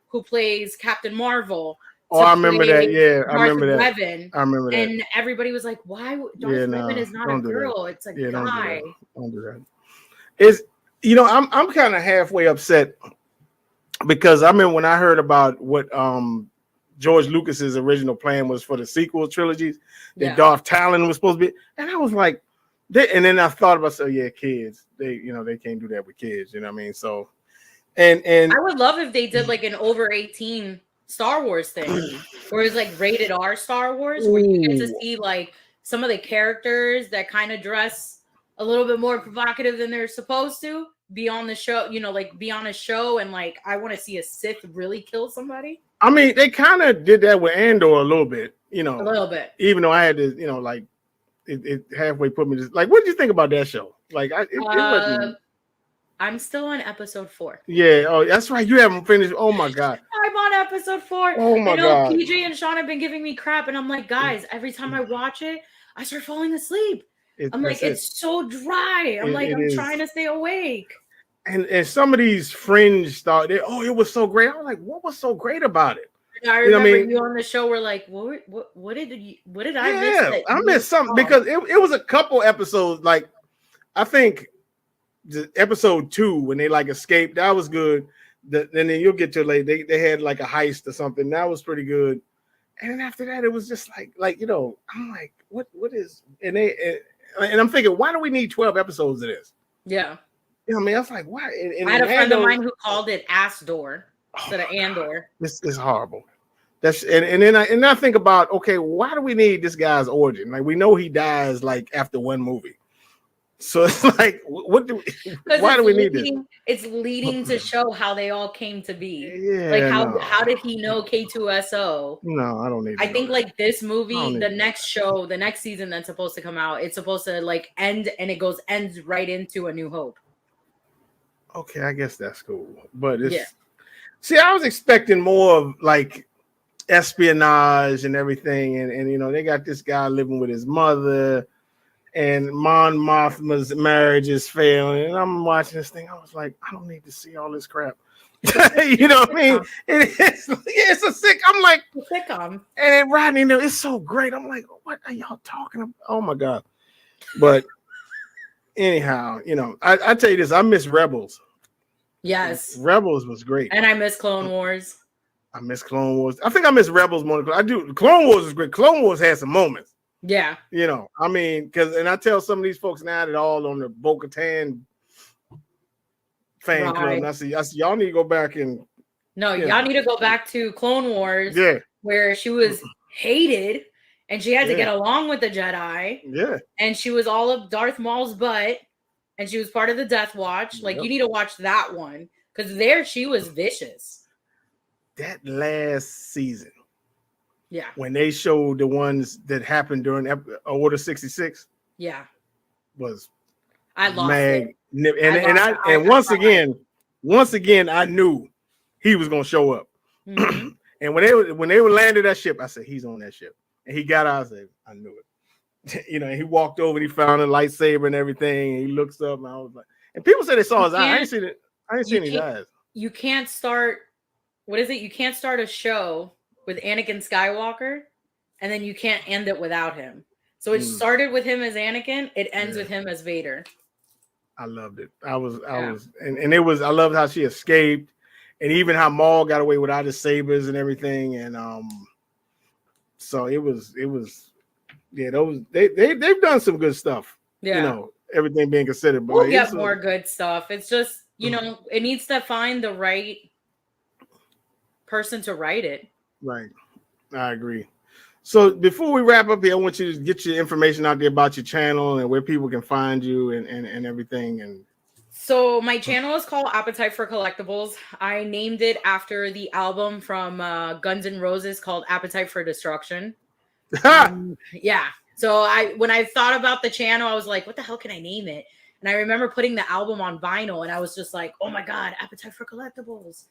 who plays Captain Marvel. I remember that. Yeah, I remember that. Revan. I remember that. And everybody was like, why? Darth Revan is not a girl. It's a guy. Don't do that. It's, I'm kind of halfway upset because I mean, when I heard about what George Lucas's original plan was for the sequel trilogies, that Darth Talon was supposed to be, and I was like, and then I thought about, kids, they can't do that with kids, you know what I mean? So, and I would love if they did like an over 18 Star Wars thing, where it's like rated R Star Wars, where you get to see like some of the characters that kind of dress a little bit more provocative than they're supposed to be on the show, be on a show, and like I want to see a Sith really kill somebody. I mean, they kind of did that with Andor a little bit, A little bit. even though I had to, like it halfway put me to like, what did you think about that show? Like, it wasn't. I'm still on episode 4. Yeah. Oh, that's right. You haven't finished. Oh my God. I'm on episode 4. Oh my I know God. PJ and Sean have been giving me crap, and I'm like, guys, every time I watch it, I start falling asleep. I'm like, it's so dry. I'm I'm trying to stay awake. And some of these fringe thought, it was so great. I was like, what was so great about it? I remember you on the show were like, what did I miss? Yeah, I missed something because it was a couple episodes. Like, I think the episode 2 when they like escaped, that was good. And then you'll get to they had like a heist or something. That was pretty good. And then after that, it was just like I'm like, what is and I'm thinking, why do we need 12 episodes of this? Yeah. You know what I mean? I was like, why? I had a friend of mine who called it Ass Door instead of Andor. This is horrible. That's and then I think about, okay, why do we need this guy's origin? Like, we know he dies like after one movie. So it's like, why do we need this? It's leading to show how they all came to be. Yeah, like how did he know K2SO? No, I don't need. I think like this movie, the next season that's supposed to come out, it's supposed to like end, and it ends right into A New Hope. Okay, I guess that's cool, but it's see, I was expecting more of like espionage and everything, and they got this guy living with his mother. And Mon Mothma's marriage is failing, and I'm watching this thing. I was like, I don't need to see all this crap. You know what I mean? It's a sick. I'm like, sitcom. And Rodney, it's so great. I'm like, what are y'all talking about? Oh my God! But anyhow, I tell you this, I miss Rebels. Yes, Rebels was great, and I miss Clone Wars. I miss Clone Wars. I think I miss Rebels more than I do. Clone Wars is great. Clone Wars had some moments. Yeah. I mean, and I tell some of these folks now that all on the Bo-Katan fan club, and I see y'all need to go back and y'all need to go back to Clone Wars, where she was hated and she had to get along with the Jedi. Yeah. And she was all of Darth Maul's butt, and she was part of the Death Watch. Like, you need to watch that one, because there she was vicious. That last season. Yeah. When they showed the ones that happened during Order 66. Yeah. Was I lost it. And once again, I knew he was gonna show up. Mm-hmm. And when they were landed that ship, I said, he's on that ship. And he got out, I said, I knew it. And he walked over and he found a lightsaber and everything, and he looks up, and I was like, and people said they saw his eye. I didn't see it. I didn't see his eyes. You can't start, what is it? You can't start a show with Anakin Skywalker, and then you can't end it without him. So it started with him as Anakin, it ends with him as Vader. I loved it. I loved how she escaped, and even how Maul got away without his sabers and everything. And so it was they've done some good stuff. Yeah. Everything being considered. But we'll get more good stuff. It's just, it needs to find the right person to write it. Right. I agree. So before we wrap up here, I want you to get your information out there about your channel and where people can find you and everything. And so my channel is called Appetite for Collectibles. I named it after the album from Guns N' Roses called Appetite for Destruction. Yeah. So when I thought about the channel, I was like, what the hell can I name it? And I remember putting the album on vinyl, and I was just like, oh my God, Appetite for Collectibles.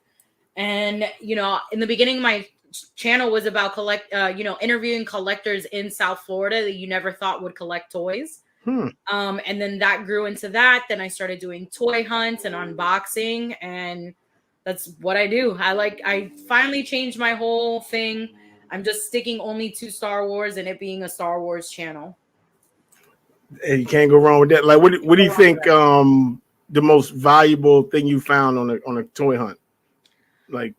And, in the beginning, my channel was about interviewing collectors in South Florida that you never thought would collect toys. And then that grew into that. Then I started doing toy hunts and unboxing, and that's what I do. I finally changed my whole thing. I'm just sticking only to Star Wars, and it being a Star Wars channel. And you can't go wrong with that. Like, what do you think the most valuable thing you found on a toy hunt? Like,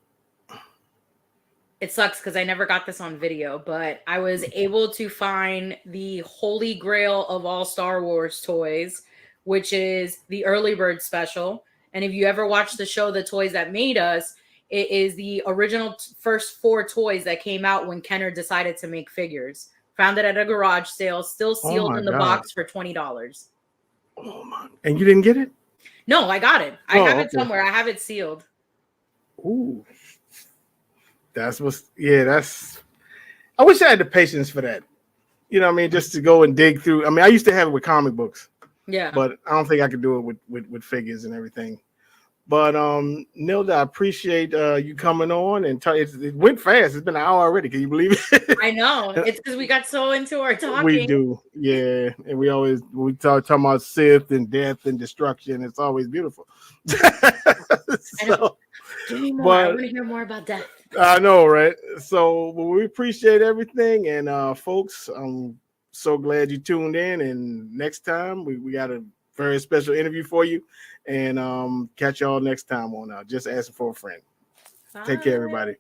it sucks because I never got this on video, but I was able to find the holy grail of all Star Wars toys, which is the Early Bird Special. And if you ever watch the show The Toys That Made Us, it is the original first 4 toys that came out when Kenner decided to make figures. Found it at a garage sale, still sealed in the box for $20. Oh my! And you didn't get it? No, I got it. I have it somewhere. I have it sealed. Ooh. that's. I wish I had the patience for that. You know what I mean? Just to go and dig through. I mean, I used to have it with comic books, Yeah. but I don't think I could do it with figures and everything. But Nilda, I appreciate you coming on and it went fast. It's been an hour already. Can you believe it? I know. It's because we got so into our talking. We do, yeah. And we talking about Sith and death and destruction. It's always beautiful. So, give me more. but I want to hear more about death. I know, right? So we appreciate everything, and folks, I'm so glad you tuned in. And next time we got a very special interview for you, and catch y'all next time on Just Asking for a Friend. Bye. Take care, everybody.